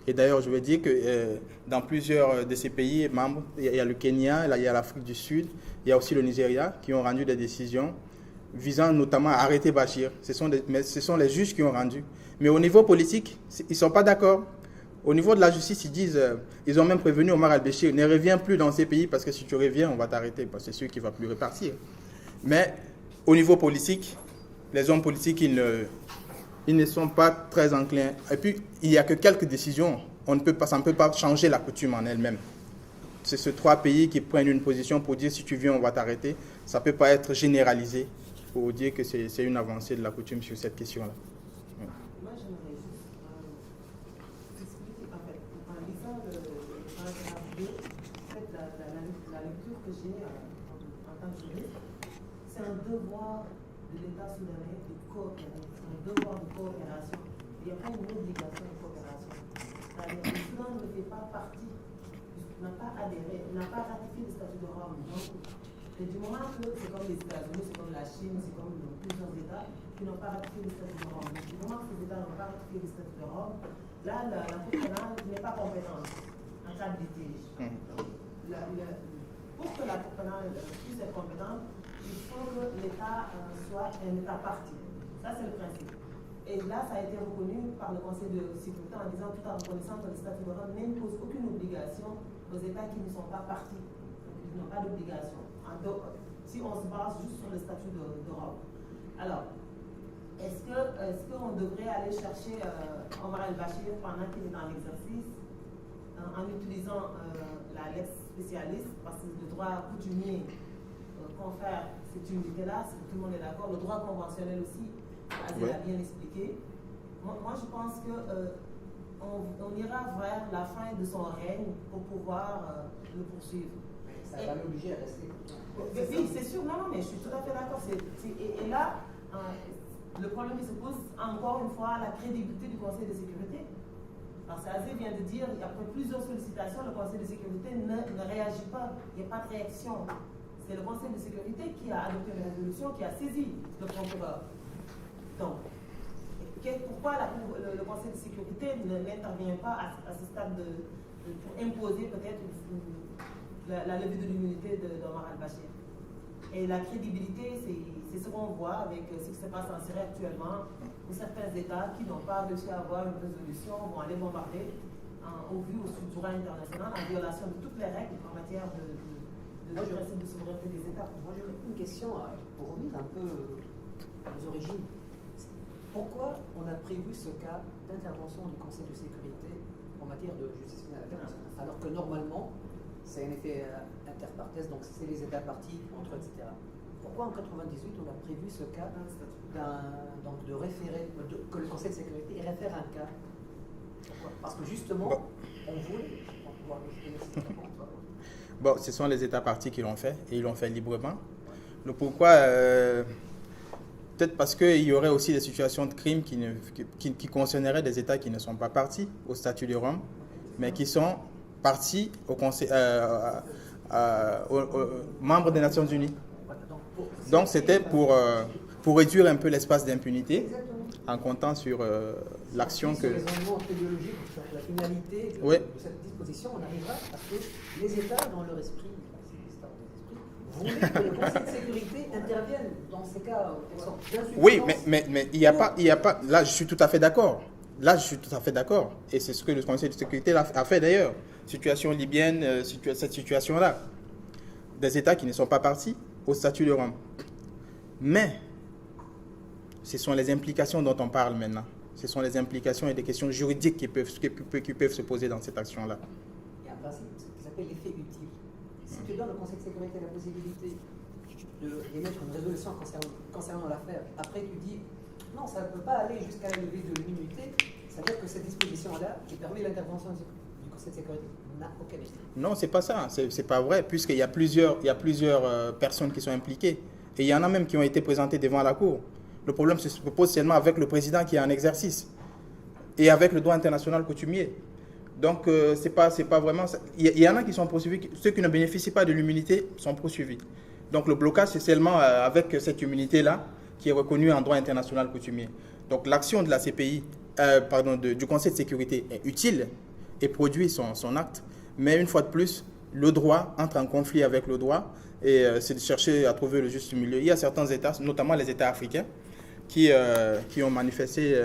Et d'ailleurs, je veux dire que dans plusieurs de ces pays membres, il y a le Kenya, il y a l'Afrique du Sud, il y a aussi le Nigeria, qui ont rendu des décisions visant notamment à arrêter Bachir. Ce sont les juges qui ont rendu. Mais au niveau politique, ils ne sont pas d'accord. Au niveau de la justice, ils disent, ils ont même prévenu Omar el-Béchir, ne reviens plus dans ces pays parce que si tu reviens, on va t'arrêter, parce que c'est sûr qu'il ne va plus repartir. Mais au niveau politique, les hommes politiques, ils ne sont pas très enclins. Et puis, il n'y a que quelques décisions. Ça ne peut pas changer la coutume en elle-même. ces 3 pays qui prennent une position pour dire si tu viens, on va t'arrêter. Ça ne peut pas être généralisé pour dire que c'est une avancée de la coutume sur cette question-là. Ouais. Moi, j'aimerais juste expliquer, en fait, en lisant le paragraphe 2, en fait, la lecture que j'ai en tant que juriste, c'est un devoir de l'État soudanais de coopérer. C'est un devoir de coopération. Il n'y a pas une obligation de coopération. C'est-à-dire que le Soudan ne fait pas partie, n'a pas adhéré, n'a pas ratifié le statut de Rome. Donc, et du moment que c'est comme les États-Unis, c'est comme la Chine, c'est comme plusieurs États qui n'ont pas ratifié le statut de Rome. Donc, du moment que ces États n'ont pas ratifié le statut de Rome, là, la Cour pénale n'est pas compétente en cas de litige. Pour que la Cour pénale puisse être compétente, il faut que l'État soit un État parti. Ça, c'est le principe. Et là, ça a été reconnu par le Conseil de sécurité en disant, tout en reconnaissant que le statut de Rome n'impose aucune obligation aux États qui ne sont pas partis, donc ils n'ont pas d'obligation. Si on se base juste sur le statut de Rome. Alors, est-ce qu'on devrait aller chercher Omar el-Bashir pendant qu'il est dans l'exercice en utilisant la lex spécialiste, parce que le droit coutumier confère cette unité-là, tout le monde est d'accord, le droit conventionnel aussi, Azé l'a bien expliqué. Moi, je pense qu'on ira vers la fin de son règne pour pouvoir le poursuivre. Ça va l'obliger à rester. Oui, c'est sûr, non, mais je suis tout à fait d'accord. Et là, le problème qui se pose encore une fois, la crédibilité du Conseil de sécurité. Parce qu'Azé vient de dire, après plusieurs sollicitations, le Conseil de sécurité ne réagit pas. Il n'y a pas de réaction. C'est le Conseil de sécurité qui a adopté une résolution, qui a saisi le procureur. Donc, pourquoi le Conseil de sécurité n'intervient pas à ce stade pour imposer peut-être la levée de l'immunité d'Omar al-Bashir? Et la crédibilité, c'est ce qu'on voit avec ce qui se passe en Syrie actuellement, où certains États qui n'ont pas réussi à avoir une résolution vont aller bombarder au vu du droit international en violation de toutes les règles en matière de principe de souveraineté des États. Moi, j'aurais une question pour revenir un peu aux origines. Pourquoi on a prévu ce cas d'intervention du Conseil de sécurité en matière de justice pénale internationale, alors que normalement, c'est un effet interpartes, donc c'est les États partis entre eux, etc. Pourquoi en 1998 on a prévu ce cas donc de référer, que le Conseil de sécurité réfère un cas? Pourquoi? Parce que justement, on voulait pouvoir ce sont les États partis qui l'ont fait, et ils l'ont fait librement. Le pourquoi, peut-être parce qu'il y aurait aussi des situations de crime qui concerneraient des États qui ne sont pas partis au statut de Rome, mais qui sont partis au Conseil, aux membres des Nations Unies. Donc c'était pour réduire un peu l'espace d'impunité, en comptant sur l'action que... Sur les enjeux téléologiques, sur la finalité de cette disposition, on arrivera à ce que les États, dans leur esprit, voulaient que le Conseil de sécurité intervienne dans ces cas. Oui, mais il n'y a pas... Là, je suis tout à fait d'accord. Et c'est ce que le Conseil de sécurité a fait d'ailleurs. Situation libyenne, cette situation-là. Des États qui ne sont pas partis au statut de Rome. Mais ce sont les implications dont on parle maintenant. Ce sont les implications et des questions juridiques qui peuvent se poser dans cette action-là. Il y a un principe qui s'appelle l'effet utile. Si tu donnes au Conseil de sécurité la possibilité d'émettre une résolution concernant l'affaire, après tu dis non, ça ne peut pas aller jusqu'à la levée de l'immunité, c'est-à-dire que cette disposition-là, qui permet l'intervention du Conseil de sécurité, n'a aucun effet. Non, c'est pas ça, c'est pas vrai, puisqu'il y a plusieurs personnes qui sont impliquées. Et il y en a même qui ont été présentées devant la Cour. Le problème se pose seulement avec le président qui est en exercice et avec le droit international coutumier. Donc, c'est pas vraiment ça. Il y en a qui sont poursuivis, ceux qui ne bénéficient pas de l'immunité sont poursuivis. Donc, le blocage, c'est seulement avec cette immunité-là qui est reconnue en droit international coutumier. Donc, l'action de la CPI, du Conseil de sécurité est utile et produit son acte. Mais une fois de plus, le droit entre en conflit avec le droit et c'est de chercher à trouver le juste milieu. Il y a certains États, notamment les États africains, qui ont manifesté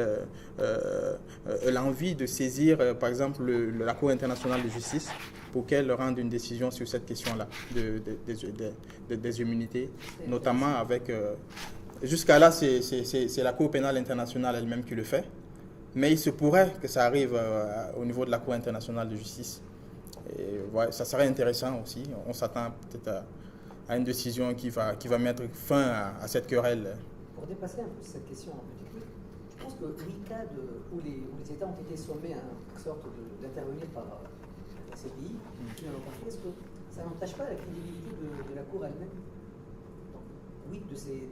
l'envie de saisir, par exemple, la Cour internationale de justice pour qu'elle rende une décision sur cette question-là des immunités, notamment avec... jusqu'à là, c'est la Cour pénale internationale elle-même qui le fait, mais il se pourrait que ça arrive au niveau de la Cour internationale de justice. Et ouais, ça serait intéressant aussi. On s'attend peut-être à une décision qui va mettre fin à cette querelle. Pour dépasser un peu cette question en petit peu, je pense que l'ICAD, où les États ont été sommés à une sorte d'intervenir par la CPI, est-ce que ça n'entache pas la crédibilité de la Cour elle-même? Donc, 8 de ces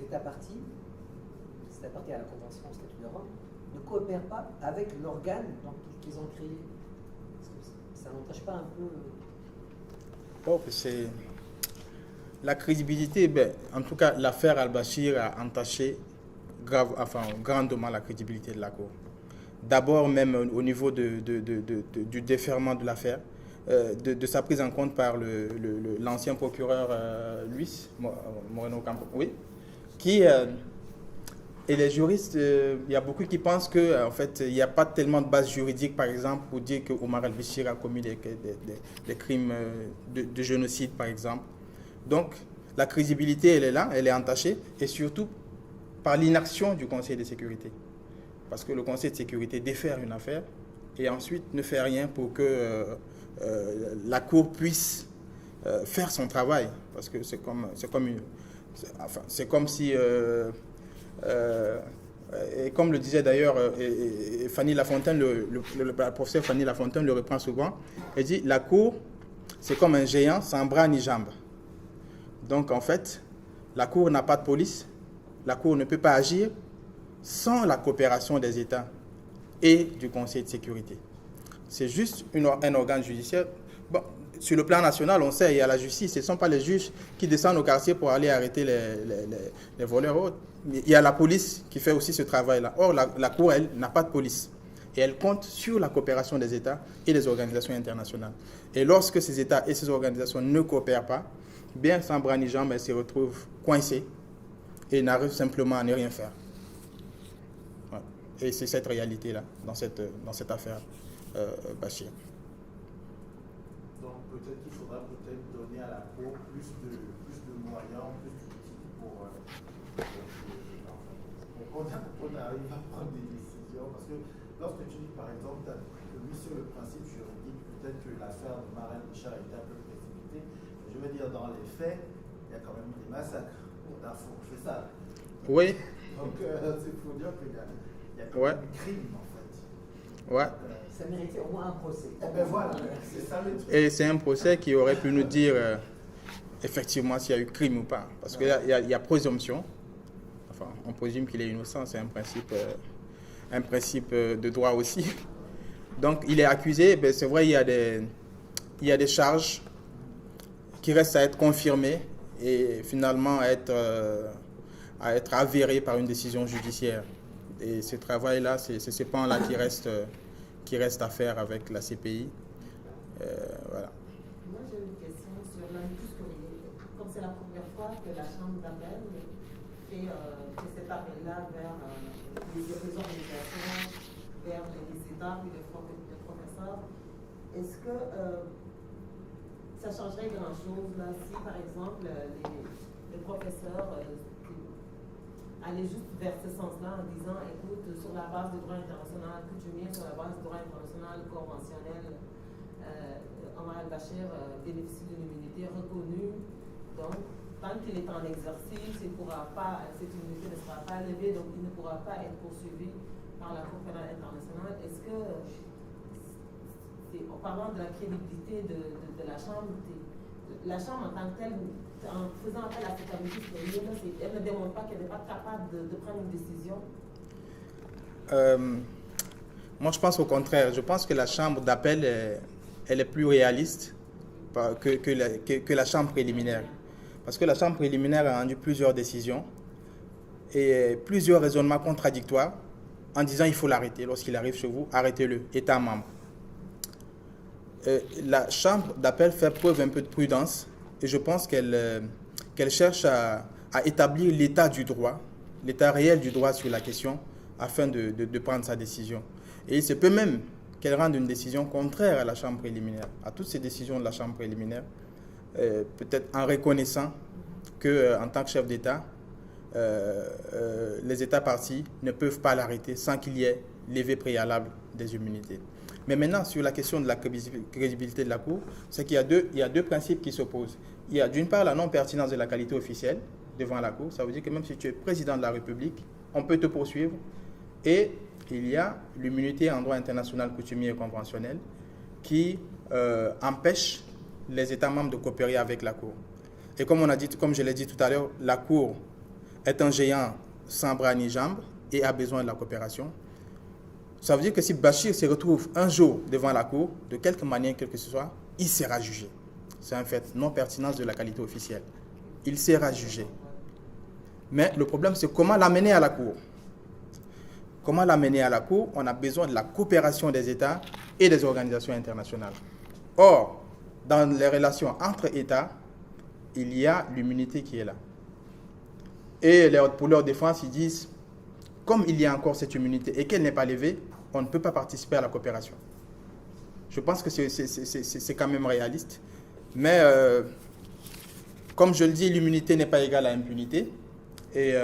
États partis à la Convention au statut de Rome, ne coopèrent pas avec l'organe qu'ils ont créé. Est-ce que ça n'entache pas un peu... Bon, c'est... La crédibilité, en tout cas, l'affaire Al-Bashir a entaché grandement la crédibilité de la Cour. D'abord, même au niveau du déferlement de l'affaire, de sa prise en compte par l'ancien procureur Luis Moreno Campos, oui, qui... et les juristes, il y a beaucoup qui pensent qu'en fait, il n'y a pas tellement de base juridique, par exemple, pour dire que Omar al-Béchir a commis des crimes de génocide, par exemple. Donc, la crédibilité, elle est là, elle est entachée, et surtout par l'inaction du Conseil de sécurité. Parce que le Conseil de sécurité défère une affaire et ensuite ne fait rien pour que la Cour puisse faire son travail. Parce que c'est comme si... et comme le disait d'ailleurs Fanny Lafontaine, le professeur Fanny Lafontaine le reprend souvent, elle dit la Cour, c'est comme un géant sans bras ni jambes. Donc en fait, la Cour n'a pas de police, la Cour ne peut pas agir sans la coopération des États et du Conseil de sécurité. C'est juste un organe judiciaire. Bon, sur le plan national, on sait, il y a la justice, ce ne sont pas les juges qui descendent au quartier pour aller arrêter les voleurs. Il y a la police qui fait aussi ce travail-là. Or, la Cour, elle, n'a pas de police. Et elle compte sur la coopération des États et des organisations internationales. Et lorsque ces États et ces organisations ne coopèrent pas, bien sans bras ni jambes, elles se retrouvent coincées et n'arrivent simplement à ne rien faire. Ouais. Et c'est cette réalité-là, dans cette affaire Bachir. Donc peut-être qu'il faudra donner à la Cour plus de moyens, plus d'outils pour qu'on arrive à prendre des décisions. Parce que lorsque tu dis par exemple que oui, sur le principe juridique, peut-être que l'affaire de Omar al-Béchir a été un peu précipitée, je veux dire dans les faits, il y a quand même eu des massacres au Darfour, c'est ça. Oui. Donc il faut dire qu'il y a quand même un crime en fait. Ouais. Ça méritait au moins un procès. Ben voilà, c'est ça le truc. Et c'est un procès qui aurait pu nous dire effectivement s'il y a eu crime ou pas. Parce qu'il y a présomption. Enfin, on présume qu'il est innocent, c'est un principe de droit aussi. Donc il est accusé, ben, c'est vrai, il y a des charges qui restent à être confirmées et finalement à être avérées par une décision judiciaire. Et ce travail-là, c'est ce pan-là qui reste à faire avec la CPI. Voilà. Moi, j'ai une question sur l'amicus curiae. Comme c'est la première fois que la Chambre d'appel fait cet appel-là vers les organisations, vers les États et les professeurs, est-ce que ça changerait grand-chose là si, par exemple, les professeurs aller juste vers ce sens-là en disant, écoute, sur la base du droit international coutumier, sur la base du droit international conventionnel, Omar al-Bashir bénéficie d'une immunité reconnue. Donc, tant qu'il est en exercice, cette immunité ne sera pas levée, donc il ne pourra pas être poursuivi par la Cour pénale internationale. Est-ce que, en parlant de la crédibilité de la Chambre en tant que telle, en faisant appel à cette amicus curiae, elle ne démontre pas qu'elle n'est pas capable de prendre une décision? Moi, je pense au contraire. Je pense que la chambre d'appel, elle est plus réaliste que la chambre préliminaire. Parce que la chambre préliminaire a rendu plusieurs décisions et plusieurs raisonnements contradictoires en disant il faut l'arrêter. Lorsqu'il arrive chez vous, arrêtez-le, État membre. La chambre d'appel fait preuve un peu de prudence et je pense qu'elle cherche à établir l'état du droit, l'état réel du droit sur la question afin de prendre sa décision. Et il se peut même qu'elle rende une décision contraire à la chambre préliminaire, à toutes ces décisions de la chambre préliminaire, peut-être en reconnaissant qu'en tant que chef d'État, les États partis ne peuvent pas l'arrêter sans qu'il y ait levé préalable des immunités. Mais maintenant, sur la question de la crédibilité de la Cour, c'est qu'il y a deux principes qui s'opposent. Il y a d'une part la non-pertinence de la qualité officielle devant la Cour. Ça veut dire que même si tu es président de la République, on peut te poursuivre. Et il y a l'immunité en droit international coutumier et conventionnel qui empêche les États membres de coopérer avec la Cour. Et comme je l'ai dit tout à l'heure, la Cour est un géant sans bras ni jambes et a besoin de la coopération. Ça veut dire que si Bachir se retrouve un jour devant la Cour, de quelque manière que ce soit, il sera jugé. C'est un fait, non-pertinence de la qualité officielle. Il sera jugé. Mais le problème, c'est comment l'amener à la Cour. Comment l'amener à la Cour? On a besoin de la coopération des États et des organisations internationales. Or, dans les relations entre États, il y a l'immunité qui est là. Et pour leur défense, ils disent, comme il y a encore cette immunité et qu'elle n'est pas levée, on ne peut pas participer à la coopération. Je pense que c'est quand même réaliste. Mais, comme je le dis, l'immunité n'est pas égale à l'impunité. Et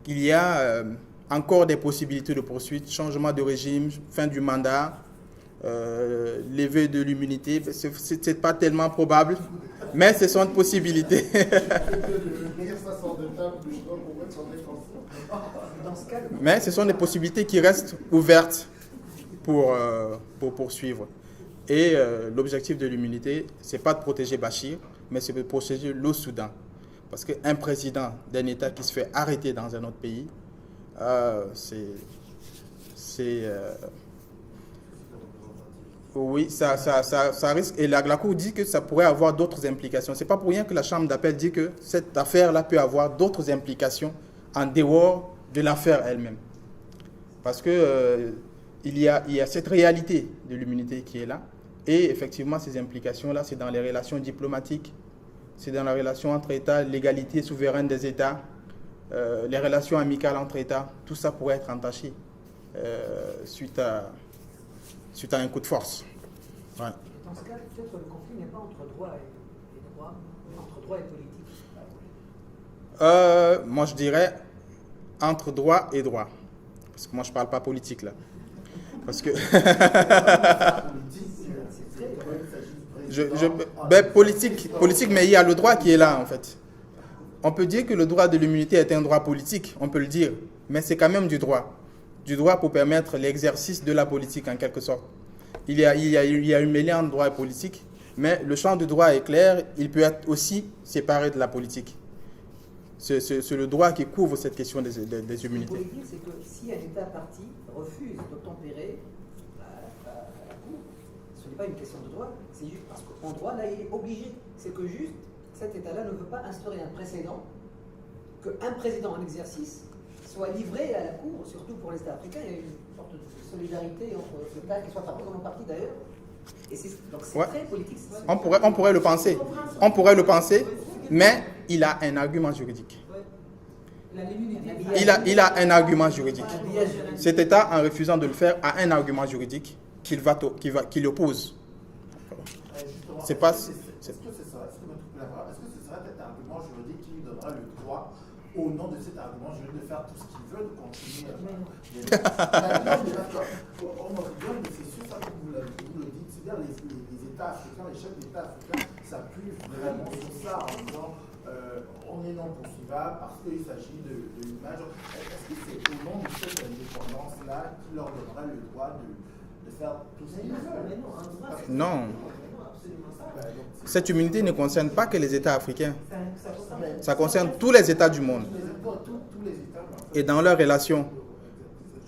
il y a encore des possibilités de poursuite, changement de régime, fin du mandat, levée de l'immunité. Ce n'est pas tellement probable, mais ce sont des possibilités. Mais ce sont des possibilités qui restent ouvertes pour poursuivre. Et l'objectif de l'immunité, ce n'est pas de protéger Bachir, mais c'est de protéger le Soudan. Parce qu'un président d'un État qui se fait arrêter dans un autre pays, oui, ça risque. Et la Cour dit que ça pourrait avoir d'autres implications. Ce n'est pas pour rien que la Chambre d'appel dit que cette affaire-là peut avoir d'autres implications en dehors de l'affaire elle-même. Parce que il y a cette réalité de l'immunité qui est là. Et effectivement, ces implications-là, c'est dans les relations diplomatiques, c'est dans la relation entre États, l'égalité souveraine des États, les relations amicales entre États. Tout ça pourrait être entaché suite à un coup de force. Ouais. Dans ce cas, peut-être le conflit n'est pas entre droit et droit, mais entre droit et politique. Moi, je dirais entre droit et droit. Parce que moi, je ne parle pas politique, là. Parce que... politique, mais il y a le droit qui est là, en fait. On peut dire que le droit de l'immunité est un droit politique, on peut le dire, mais c'est quand même du droit. Du droit pour permettre l'exercice de la politique, en quelque sorte. Il y a une mêlée entre droit et politique, mais le champ du droit est clair, il peut être aussi séparé de la politique. C'est le droit qui couvre cette question des immunités. Ce que vous voulez dire, c'est que si un État parti refuse d'obtempérer à la Cour, ce n'est pas une question de droit, c'est juste parce qu'en droit, là, il est obligé. C'est que juste, cet État-là ne veut pas instaurer un précédent qu'un président en exercice soit livré à la Cour, surtout pour les États africains. Il y a une sorte de solidarité entre États qui soient pas vraiment partis d'ailleurs. Et donc c'est très politique. On pourrait le penser. On pourrait le penser, mais il a un argument juridique. Il a un argument juridique. Cet État, en refusant de le faire, a un argument juridique qu'il oppose. C'est pas... Est-ce que ce serait cet argument juridique qui lui donnera le droit, au nom de cet argument juridique, de faire tout ce qu'il veut, de continuer on me rigole, mais c'est sûr, ça que vous le dites, c'est-à-dire les États africains, les chefs d'État africains s'appuient vraiment sur ça en disant on est non poursuivable parce qu'il s'agit de l'image. Est-ce que c'est au nom de cette indépendance-là qui leur donnera le droit de faire tout ce qu'ils veulent? Non. Cette immunité ne concerne pas que les États africains. Ça concerne tous les États du monde. Et dans leurs relations,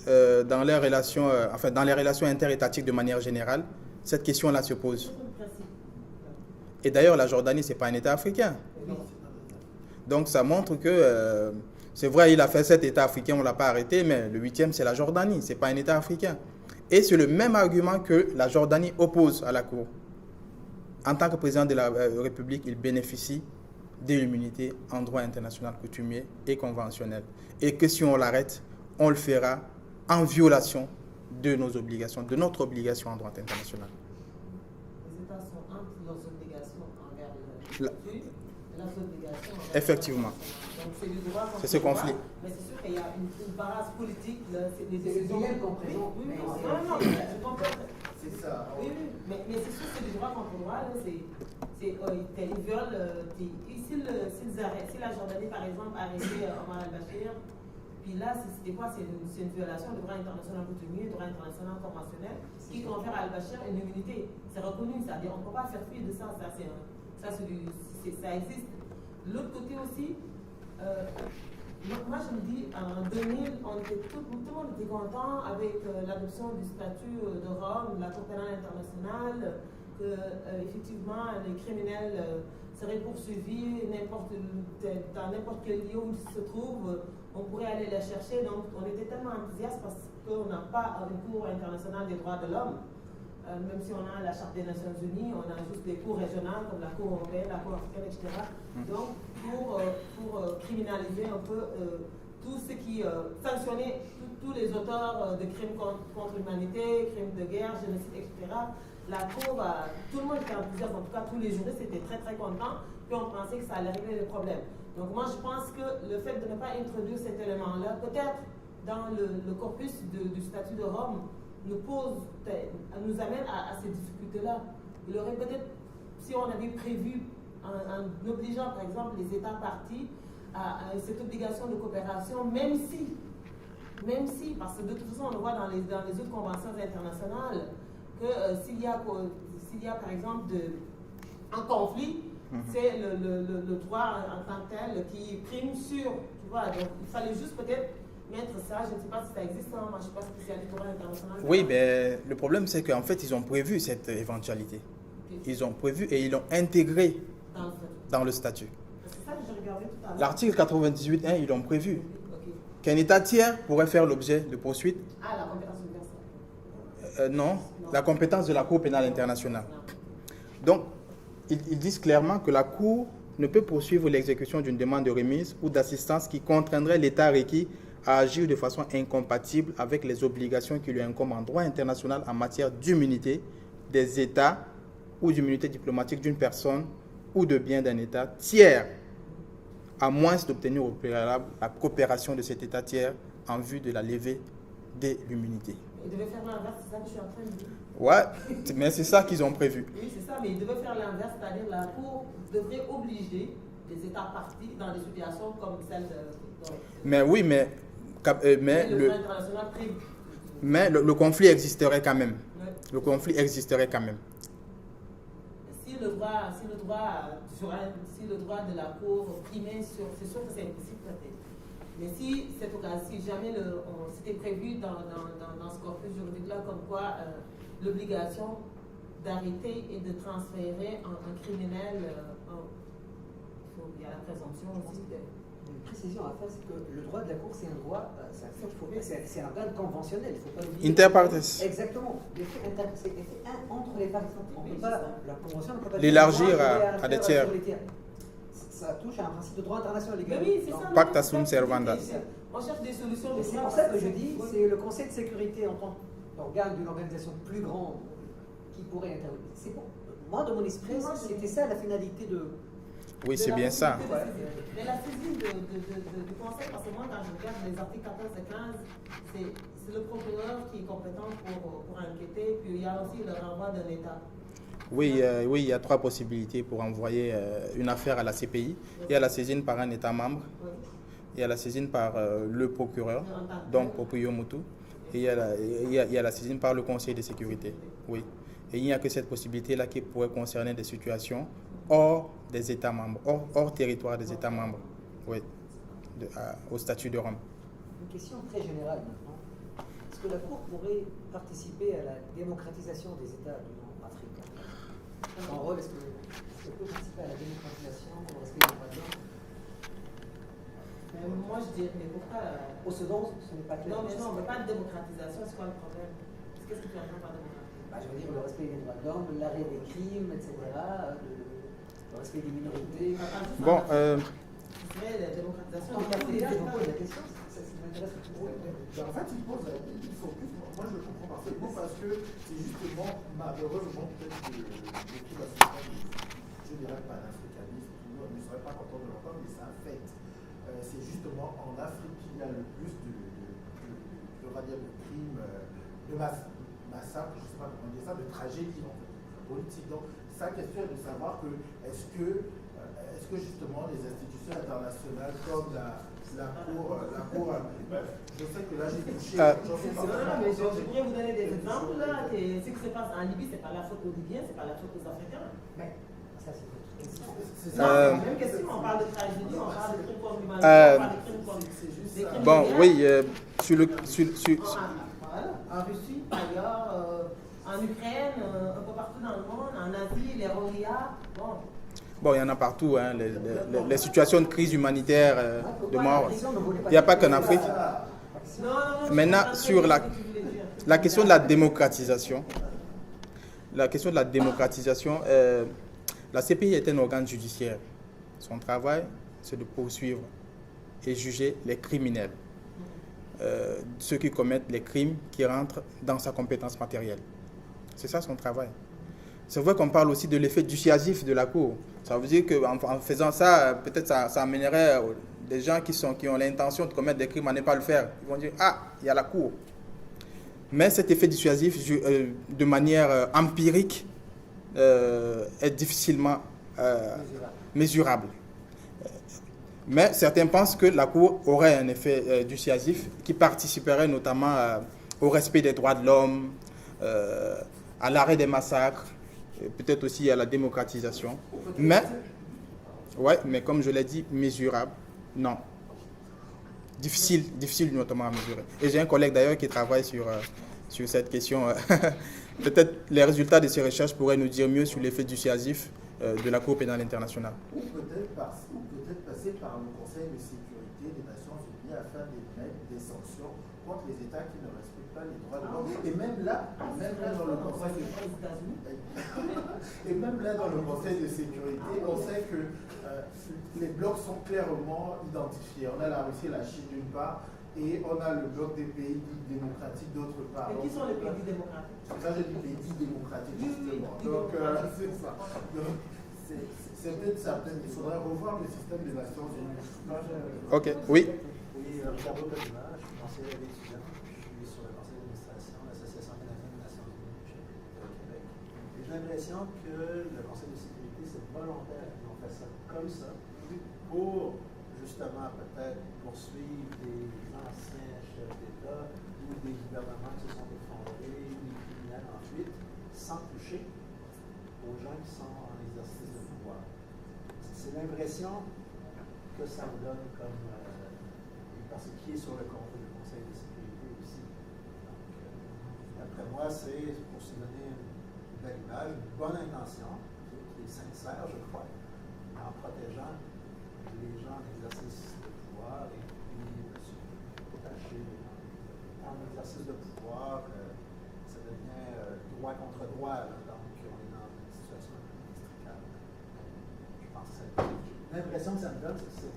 dans les relations interétatiques de manière générale, cette question-là se pose. Et d'ailleurs, la Jordanie, ce n'est pas un État africain. Donc ça montre que, c'est vrai, il a fait 7 États africains, on ne l'a pas arrêté, mais le 8e, c'est la Jordanie, ce n'est pas un État africain. Et c'est le même argument que la Jordanie oppose à la Cour. En tant que président de la République, il bénéficie de l'immunité en droit international coutumier et conventionnel. Et que si on l'arrête, on le fera en violation de nos obligations, de notre obligation en droit international. Les États sont entre leurs obligations envers l'État et leurs obligations envers effectivement. Donc c'est le droit. C'est ce conflit. Mais c'est sûr qu'il y a une balance politique. C'est le dilemme qu'on présente. Oui, non, je comprends. C'est ça. Oui, oui, mais c'est sûr, c'est du droit contre droit. Là, ils veulent. Si la Jordanie, par exemple, arrêtait Omar al-Bashir, puis là, c'était quoi? C'est une violation du droit international coutumier, du droit international conventionnel, qui confère à al-Bashir une immunité. C'est reconnu, c'est-à-dire on ne peut pas faire fi de ça. Ça existe. L'autre côté aussi, moi je me dis, en 2000, tout le monde était content avec l'adoption du statut de Rome, de la Cour pénale internationale, que effectivement les criminels seraient poursuivis dans n'importe quel lieu où ils se trouvent, on pourrait aller les chercher. Donc on était tellement enthousiastes parce qu'on n'a pas une Cour internationale des droits de l'homme. Même si on a la Charte des Nations Unies, on a juste des cours régionales comme la Cour européenne, la Cour africaine, etc. Donc, pour criminaliser un peu tout ce qui sanctionner tous les auteurs de crimes contre l'humanité, crimes de guerre, génocide, etc. La Cour, tout le monde était enthousiaste, en tout cas tous les juristes étaient très très contents, puis on pensait que ça allait régler le problème. Donc moi je pense que le fait de ne pas introduire cet élément-là, peut-être dans le corpus du statut de Rome, nous amène à ces difficultés-là. Il aurait peut-être, si on avait prévu, en obligeant par exemple les États partis à cette obligation de coopération, même si, parce que de toute façon on le voit dans les autres conventions internationales, que s'il y a par exemple un conflit, c'est le droit en tant que tel qui prime sur, tu vois, donc il fallait juste peut-être mettre ça, je ne sais pas si ça existe, hein, moi je ne suis pas spécialiste du droit international. Oui, mais le problème c'est qu'en fait ils ont prévu cette éventualité. Ils ont prévu et ils l'ont intégré dans le statut. C'est ça que je regardais tout à l'heure. L'article 98.1, ils l'ont prévu. Qu'un État tiers pourrait faire l'objet de poursuites. Ah, la compétence universelle. Non, la compétence de la Cour pénale internationale. Donc, ils disent clairement que la Cour ne peut poursuivre l'exécution d'une demande de remise ou d'assistance qui contraindrait l'État requis à agir de façon incompatible avec les obligations qui lui incombent en droit international en matière d'immunité des États ou d'immunité diplomatique d'une personne ou de biens d'un État tiers, à moins d'obtenir au préalable la coopération de cet État tiers en vue de la levée de l'immunité. Ils devaient faire l'inverse, c'est ça que je suis en train de dire. Ouais, mais c'est ça qu'ils ont prévu. Oui, c'est ça, mais ils devaient faire l'inverse, c'est-à-dire la Cour devrait obliger les États partis dans des situations comme celle de... Mais oui, mais le conflit existerait quand même. Ouais. Le conflit existerait quand même. Si le droit de la Cour primait sur... C'est sûr que c'est impossible peut-être. Mais si jamais c'était prévu dans ce corpus juridique-là comme quoi l'obligation d'arrêter et de transférer un criminel, il y a la présomption aussi de... Une précision à faire, c'est que le droit de la Cour, c'est un droit, c'est un organe conventionnel, il ne faut pas l'oublier. Inter partes. Exactement. C'est entre les parties. On peut pas, la Convention ne peut pas l'élargir à des tiers. Ça touche à un principe de droit international. Mais oui, c'est ça. Pacta sunt servanda. On cherche des solutions. C'est pour ça que je dis, c'est le Conseil de sécurité en tant qu'organe d'une organisation plus grande qui pourrait intervenir. C'est bon. Moi, de mon esprit, c'était ça la finalité de... Oui, c'est bien ça. Mais la saisine du Conseil, parce que moi, quand je regarde les articles 14 et 15, c'est le procureur qui est compétent pour enquêter, puis il y a aussi le renvoi d'un État. Oui, il y a 3 possibilités pour envoyer une affaire à la CPI. Il y a la saisine par un État membre, il y a la saisine par le procureur, donc Popio Mutu, et il y a la saisine par le Conseil de sécurité. Oui. Et il n'y a que cette possibilité-là qui pourrait concerner des situations hors des États membres, hors territoire des États membres, oui, au statut de Rome. Une question très générale maintenant. Est-ce que la Cour pourrait participer à la démocratisation des États de l'Union africaine? Son rôle, est-ce qu'elle peut participer à la démocratisation, au respect des droits de l'homme? Moi, je dirais, mais pourquoi... Au second, ce n'est pas clair. Non, mais pas de démocratisation, c'est quoi le problème? Qu'est-ce que tu entends par démocratisation? Je veux dire, le respect des droits de l'homme, l'arrêt des crimes, etc., le respect des minorités. Bon, la démocratisation... la question, ça m'intéresse que tu en fait, il focus, moi je le comprends parfaitement parce que c'est justement, malheureusement, peut-être que tout la je dirais pas l'africanisme, tout le monde ne serait pas content de l'entendre, mais c'est un fait. C'est justement en Afrique qu'il y a le plus de crimes de masse. massacre, je ne sais pas comment dire ça, de tragédie en fait, politique. Donc, sa question est de savoir que est-ce que justement les institutions internationales comme la Cour, je sais que là j'ai touché. Non, mais je pourrais vous donner des exemples là. Ce qui se passe en Libye, c'est pas la faute aux Libyens, c'est pas la faute aux Africains. Mais ça, c'est votre question. C'est Non, ça. c'est la même question. On parle de tragédie, on parle de crimes contre l'humanité, on parle de crimes contre des crimes Bon, de guerre. oui, Voilà. En Russie, ailleurs, en Ukraine, un peu partout dans le monde, en Asie, les Rohingyas. Bon, il y en a partout, hein, les situations de crise humanitaire, de mort. Il n'y a pas qu'en Afrique. Non, Maintenant, sur la question de la démocratisation, la CPI est un organe judiciaire. Son travail, c'est de poursuivre et juger les criminels, ceux qui commettent les crimes qui rentrent dans sa compétence matérielle. C'est ça son travail. C'est vrai qu'on parle aussi de l'effet dissuasif de la Cour. Ça veut dire qu'en faisant ça, peut-être ça amènerait des gens qui ont l'intention de commettre des crimes à ne pas le faire. Ils vont dire, ah, il y a la Cour. Mais cet effet dissuasif, de manière empirique, est difficilement mesurable. Mais certains pensent que la Cour aurait un effet dissuasif qui participerait notamment au respect des droits de l'homme, à l'arrêt des massacres, peut-être aussi à la démocratisation. Mais comme je l'ai dit, mesurable, non. Difficile notamment à mesurer. Et j'ai un collègue d'ailleurs qui travaille sur cette question. Peut-être les résultats de ces recherches pourraient nous dire mieux sur l'effet dissuasif de la Cour pénale internationale. Ou peut-être passer par le Conseil de sécurité des Nations Unies afin d'émettre des sanctions contre les États qui ne respectent pas les droits de l'homme. Et même là dans le Conseil de sécurité, on sait que les blocs sont clairement identifiés. On a la Russie et la Chine d'une part, et on a le bloc des pays dits démocratiques d'autre part. Mais qui sont les pays démocratiques? Ça, j'ai dit pays dits démocratiques, justement. Donc, c'est ça. Donc, c'est peut-être certain. Il faudrait revoir le système des Nations Unies. Ok, oui. Oui, Ricardo Colima, je suis conseiller d'étudiant, je suis sur le conseil d'administration de l'Association canadienne des Nations Unies au Québec. Et j'ai l'impression que le conseil de sécurité, c'est volontaire qu'ils ont fait ça comme ça, pour justement peut-être poursuivre des anciens chefs d'État ou des gouvernements qui se sont effondrés ou des criminels ensuite, sans toucher aux gens qui sont en exercice de pouvoir. C'est l'impression que ça me donne comme parce qui est sur le Conseil de sécurité aussi. Donc, d'après moi, c'est pour se donner une belle image, une bonne intention, qui est sincère, je crois, en protégeant les gens en exercice de pouvoir et puis se protéger en exercice de pouvoir, ça devient droit contre droit, là, donc on est dans une situation inextricable. Je pense que l'impression que ça me donne, c'est que c'est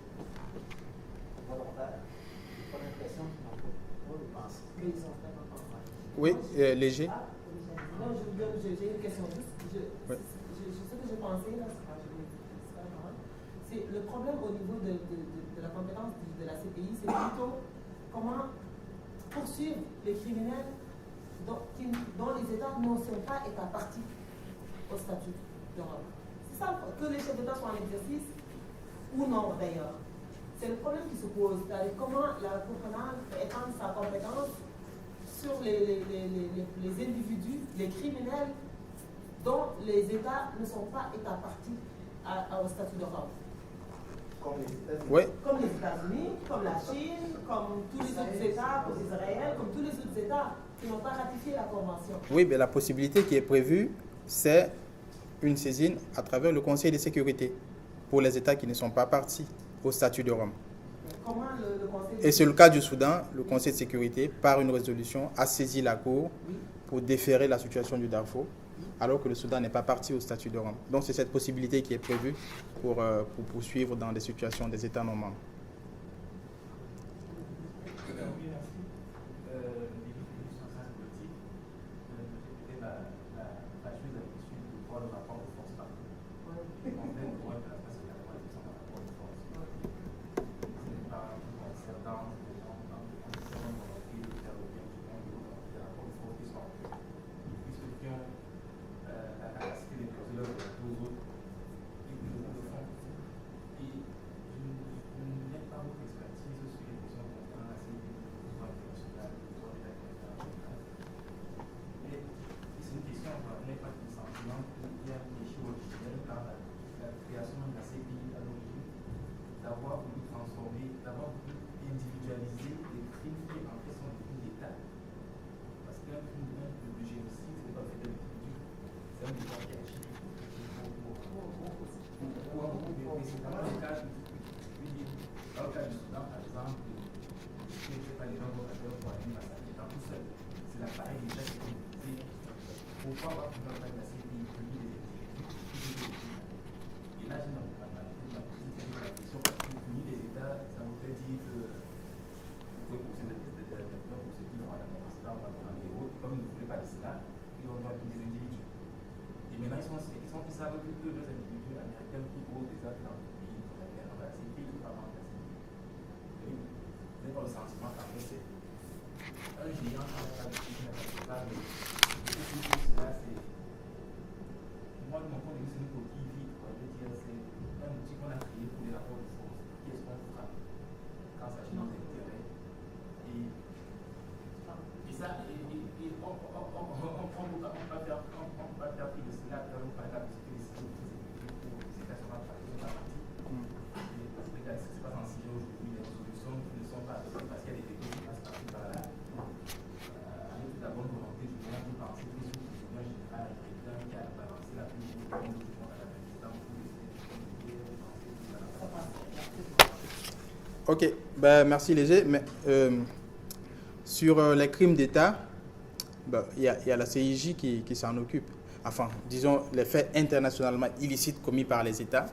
volontaire. J'ai pas l'impression qu'ils n'ont pas pensé. Mais ils sont vraiment pas mal. Oui, léger. Non, j'ai une question juste. Ce que j'ai pensé, là, c'est pas normal. C'est le problème au niveau de la compétence de la CPI, c'est plutôt comment poursuivre les criminels dont les États ne sont pas États partis au statut de Rome. C'est ça, que les chefs d'État soient en exercice ou non d'ailleurs. C'est le problème qui se pose. Comment la Cour pénale peut étendre sa compétence sur les individus, les criminels dont les États ne sont pas États partis au statut de Rome. Comme les États-Unis. Oui. Comme les États-Unis, comme la Chine, comme tous les autres États, comme Israël, comme tous les autres États qui n'ont pas ratifié la Convention. Oui, mais la possibilité qui est prévue, c'est une saisine à travers le Conseil de sécurité pour les États qui ne sont pas partis au statut de Rome. Comment le Conseil de Et c'est le cas du Soudan, le Conseil de sécurité, par une résolution, a saisi la Cour pour déférer la situation du Darfour, alors que le Soudan n'est pas parti au statut de Rome. Donc c'est cette possibilité qui est prévue pour poursuivre dans des situations des États non membres. d'avoir individualisé les crimes qui en fait sont des crimes d'État. Parce qu'un crime de génocide, ce n'est pas fait d'un individu, c'est un État qui agit. Mais c'est vraiment le cas dans le cas du Soudan, par exemple, je ne sais pas, les gens vont faire pour aller massacrer étant tout seul. C'est l'appareil déjà qui est utilisé. Pourquoi avoir pu faire la CPI punir les individus? Et là, j'ai dans la question, parce que punir les États, ça vous fait dire que vous pouvez pousser des acteurs pour ceux qui n'ont rien à voir, on va demander aux autres, comme ils ne voulaient pas de cela, ils vont voir punir des individus. Et maintenant, ils savent que deux individus américains qui posent des actes dans le pays, dans la CPI, ou pas dans la CPI. Vous n'avez pas le sentiment qu'en fait, c'est un géant qui n'a pas de qui n'a pas de cela, c'est. Moi, de mon point de vue, c'est une coquille vide. Je veux dire, c'est un outil qu'on a créé pour les rapports de force. Qui est-ce qu'on fera quand ça s'agit de nos intérêts? Et ça, on ne peut pas faire plus de cela, par exemple, pour les États sont pas partis. Parce que ce qui se passe en Syrie aujourd'hui, les solutions qui ne sont pas adoptées parce qu'il y a des techniques qui passent par-ci par-là. Avec toute la bonne volonté du monde, vous pensez que sous le gouvernement général américain qui a balancé la plus grande du monde à l'Afghanistan pour les Ok, ben, merci Léger. Mais, sur les crimes d'État, ben, y a la CIJ qui s'en occupe. Enfin, disons, les faits internationalement illicites commis par les États.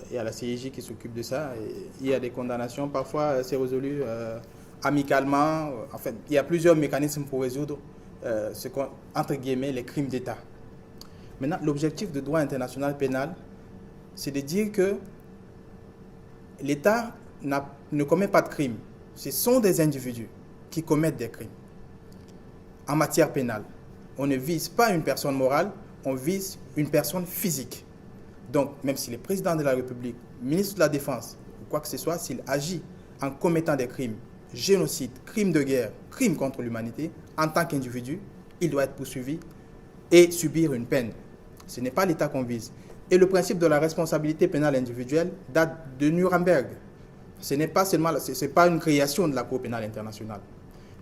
Il y a la CIJ qui s'occupe de ça. Il y a des condamnations. Parfois, c'est résolu amicalement. En fait, il y a plusieurs mécanismes pour résoudre entre guillemets, les crimes d'État. Maintenant, l'objectif du droit international pénal, c'est de dire que l'État ne commet pas de crimes. Ce sont des individus qui commettent des crimes. En matière pénale, on ne vise pas une personne morale, on vise une personne physique. Donc, même si le président de la République, ministre de la Défense, ou quoi que ce soit, s'il agit en commettant des crimes, génocide, crimes de guerre, crimes contre l'humanité, en tant qu'individu, il doit être poursuivi et subir une peine. Ce n'est pas l'État qu'on vise. Et le principe de la responsabilité pénale individuelle date de Nuremberg. Ce n'est pas seulement, c'est pas une création de la Cour pénale internationale.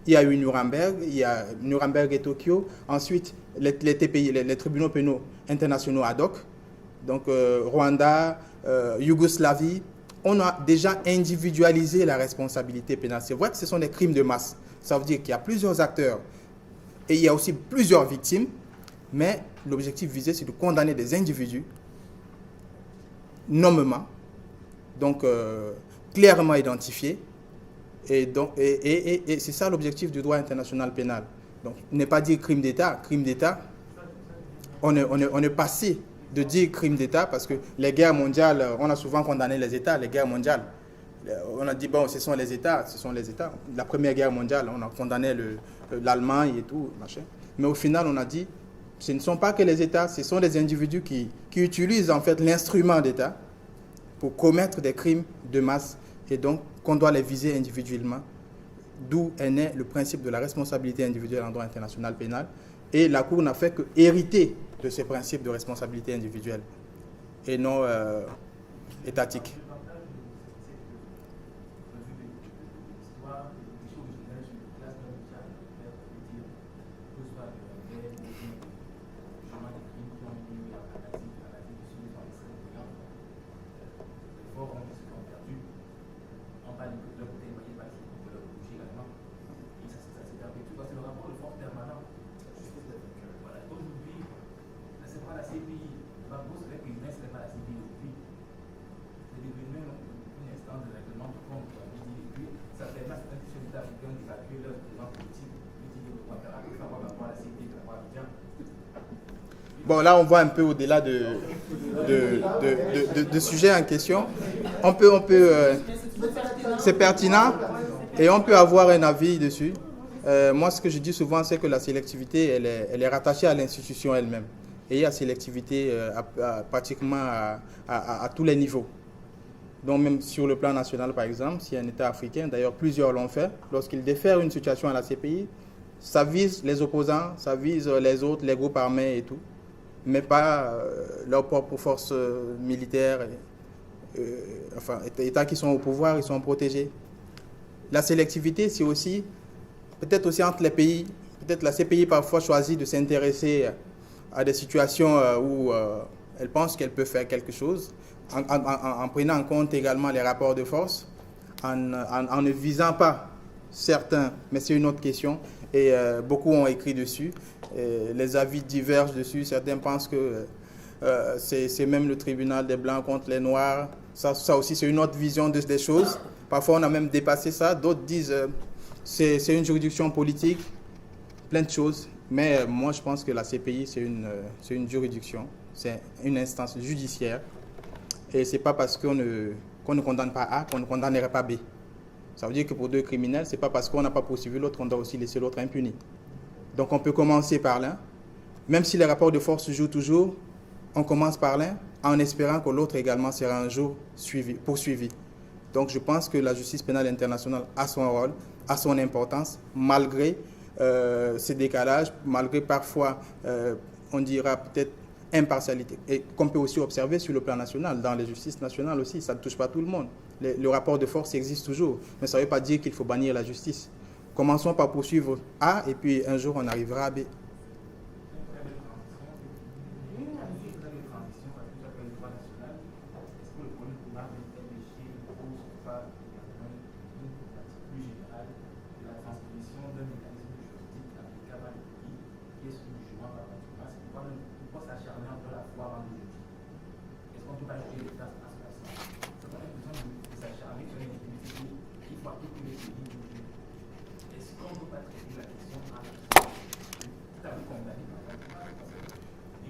Il y a eu Nuremberg, il y a Nuremberg et Tokyo. Ensuite, les TPI, les tribunaux pénaux internationaux ad hoc. Donc, Rwanda, Yougoslavie, on a déjà individualisé la responsabilité pénale. C'est vrai que ce sont des crimes de masse. Ça veut dire qu'il y a plusieurs acteurs et il y a aussi plusieurs victimes, mais l'objectif visé, c'est de condamner des individus nommément, donc clairement identifiés. Et c'est ça l'objectif du droit international pénal. Donc, ne pas dire crime d'État. Crime d'État, on est passé de dire crime d'État parce que les guerres mondiales, on a souvent condamné les États, les guerres mondiales. On a dit, bon, ce sont les États. La Première Guerre mondiale, on a condamné l'Allemagne et tout, machin. Mais au final, on a dit, ce ne sont pas que les États, ce sont des individus qui utilisent en fait l'instrument d'État pour commettre des crimes de masse et donc qu'on doit les viser individuellement. D'où est né le principe de la responsabilité individuelle en droit international pénal. Et la Cour n'a fait que hériter de ces principes de responsabilité individuelle et non étatique. Bon, là, on voit un peu au-delà de sujet en question. C'est pertinent et on peut avoir un avis dessus. Moi, ce que je dis souvent, c'est que la sélectivité, elle est rattachée à l'institution elle-même. Et il y a sélectivité pratiquement à tous les niveaux. Donc, même sur le plan national, par exemple, s'il y a un État africain, d'ailleurs, plusieurs l'ont fait, lorsqu'ils défèrent une situation à la CPI, ça vise les opposants, ça vise les autres, les groupes armés et tout, mais pas leurs propres forces militaires États qui sont au pouvoir, ils sont protégés. La sélectivité, c'est aussi, peut-être aussi entre les pays, peut-être la CPI parfois choisit de s'intéresser à des situations où elle pense qu'elle peut faire quelque chose, en prenant en compte également les rapports de force, en ne visant pas certains, mais c'est une autre question, et beaucoup ont écrit dessus, les avis divergent dessus, certains pensent que c'est même le tribunal des Blancs contre les Noirs, ça aussi c'est une autre vision des choses, parfois on a même dépassé ça, d'autres disent c'est une juridiction politique, plein de choses, mais moi je pense que la CPI c'est une juridiction, c'est une instance judiciaire, et c'est pas parce qu'on ne condamne pas A qu'on ne condamnerait pas B. Ça veut dire que pour deux criminels, c'est pas parce qu'on n'a pas poursuivi l'autre qu'on doit aussi laisser l'autre impuni. Donc on peut commencer par l'un, même si les rapports de force se jouent toujours, on commence par l'un en espérant que l'autre également sera un jour poursuivi. Donc je pense que la justice pénale internationale a son rôle, a son importance, malgré ces décalages, malgré parfois, on dira peut-être impartialité, et qu'on peut aussi observer sur le plan national, dans les justices nationales aussi, ça ne touche pas tout le monde. Le rapport de force existe toujours, mais ça ne veut pas dire qu'il faut bannir la justice. Commençons par poursuivre A, et puis un jour on arrivera à B.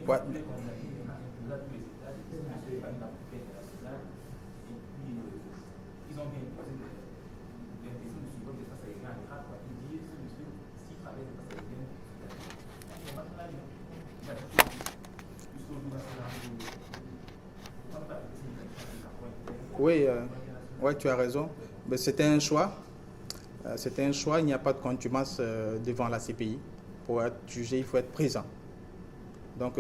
Ouais. Oui, ouais, tu as raison. Mais c'était un choix. C'était un choix. Il n'y a pas de contumace devant la CPI. Pour être jugé, il faut être présent. Donc,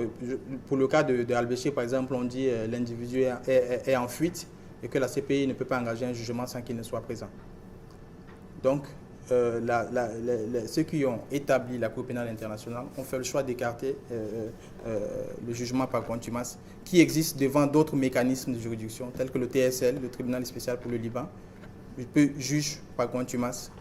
pour le cas de Albéché, par exemple, on dit l'individu est en fuite et que la CPI ne peut pas engager un jugement sans qu'il ne soit présent. Donc, ceux qui ont établi la Cour pénale internationale ont fait le choix d'écarter le jugement par contumace qui existe devant d'autres mécanismes de juridiction tels que le TSL, le tribunal spécial pour le Liban. Il peut juger par contumace,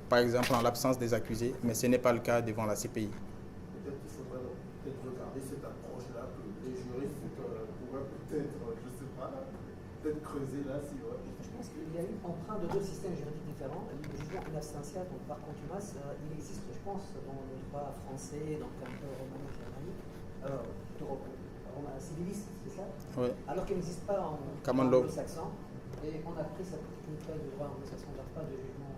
par exemple en l'absence des accusés, mais ce n'est pas le cas devant la CPI. Peut-être qu'il faudrait regarder cette approche-là que les juristes pourraient peut-être, je ne sais pas, peut-être creuser là. Si, ouais. Je pense qu'il y a eu emprunt de deux systèmes juridiques différents. Le jugement in absentia, donc par contumace, il existe, je pense, dans le droit français, donc un peu romano-germanique, civiliste, c'est ça? Oui. Alors qu'il n'existe pas en anglo-saxon. Et on a pris cette technique de droit anglo-saxon, on n'a pas de jugement.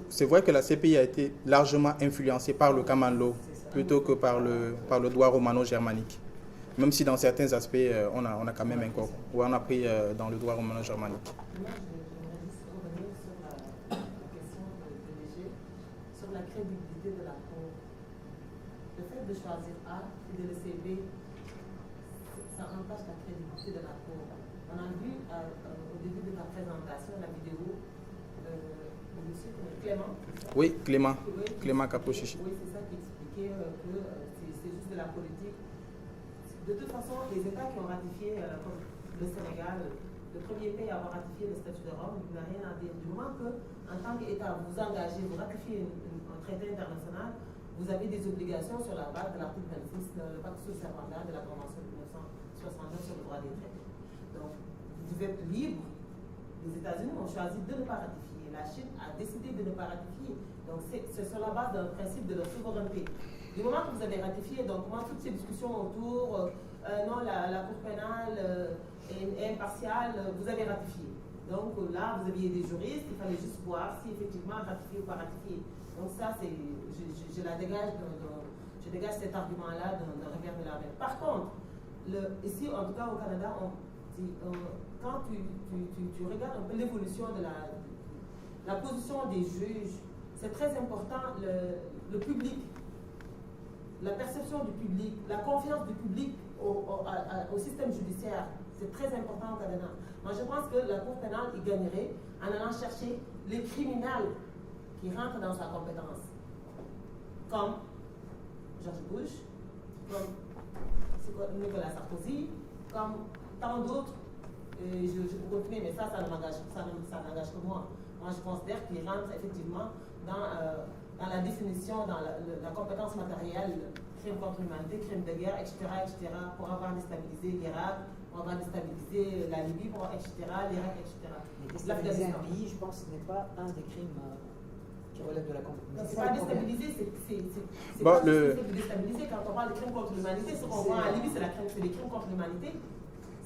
C'est vrai que la CPI a été largement influencée par le common law plutôt que par le droit romano-germanique. Même si dans certains aspects, on a quand même encore. Ouais, on a pris dans le droit romano-germanique. Moi, j'aimerais juste revenir sur la question de Léger, sur la crédibilité de la Cour. Le fait de choisir A et de laisser B, ça entache la crédibilité de la Cour. On a vu au début de la présentation, la vidéo, monsieur Clément. Oui, Clément. Oui, Clément Capochichi. Oui, c'est ça qui expliquait que c'est juste de la politique. De toute façon, les États qui ont ratifié, comme le Sénégal, le premier pays à avoir ratifié le statut de Rome, il n'a rien à dire. Du moment que, en tant qu'État, vous engagez, vous ratifiez un traité international, vous avez des obligations sur la base de l'article 26, le pacte social-mandat de la Convention de 1969 sur le droit des traités. Donc, vous êtes libre. Les États-Unis ont choisi de ne pas ratifier. La Chine a décidé de ne pas ratifier. Donc, c'est sur la base d'un principe de leur souveraineté. Du moment que vous avez ratifié, donc moi, toutes ces discussions autour, non, la Cour pénale est impartiale, vous avez ratifié. Donc là, vous aviez des juristes, il fallait juste voir si effectivement ratifier ou pas ratifier. Donc ça, je dégage cet argument-là d'un revers de la main. Par contre, ici, en tout cas au Canada, quand tu regardes un peu l'évolution de la position des juges, c'est très important, le public, la perception du public, la confiance du public au système judiciaire. C'est très important au cas pénal. Moi, je pense que la Cour pénale y gagnerait en allant chercher les criminels qui rentrent dans sa compétence, comme George Bush, comme Nicolas Sarkozy, comme tant d'autres. Je peux continuer, mais ça n'engage que moi. Moi, je considère qu'ils rentrent effectivement dans la définition, dans la compétence matérielle, crime contre l'humanité, crime de guerre, etc., pour avoir déstabilisé l'Irak, pour avoir déstabilisé la Libye, etc., l'Irak, etc. Mais déstabiliser un pays, je pense, ce n'est pas un des crimes qui relève de la compétence. C'est pas déstabiliser, c'est Bon, pas juste de déstabiliser. Quand on parle de crimes contre l'humanité, ce qu'on voit en Libye, c'est des crimes contre l'humanité.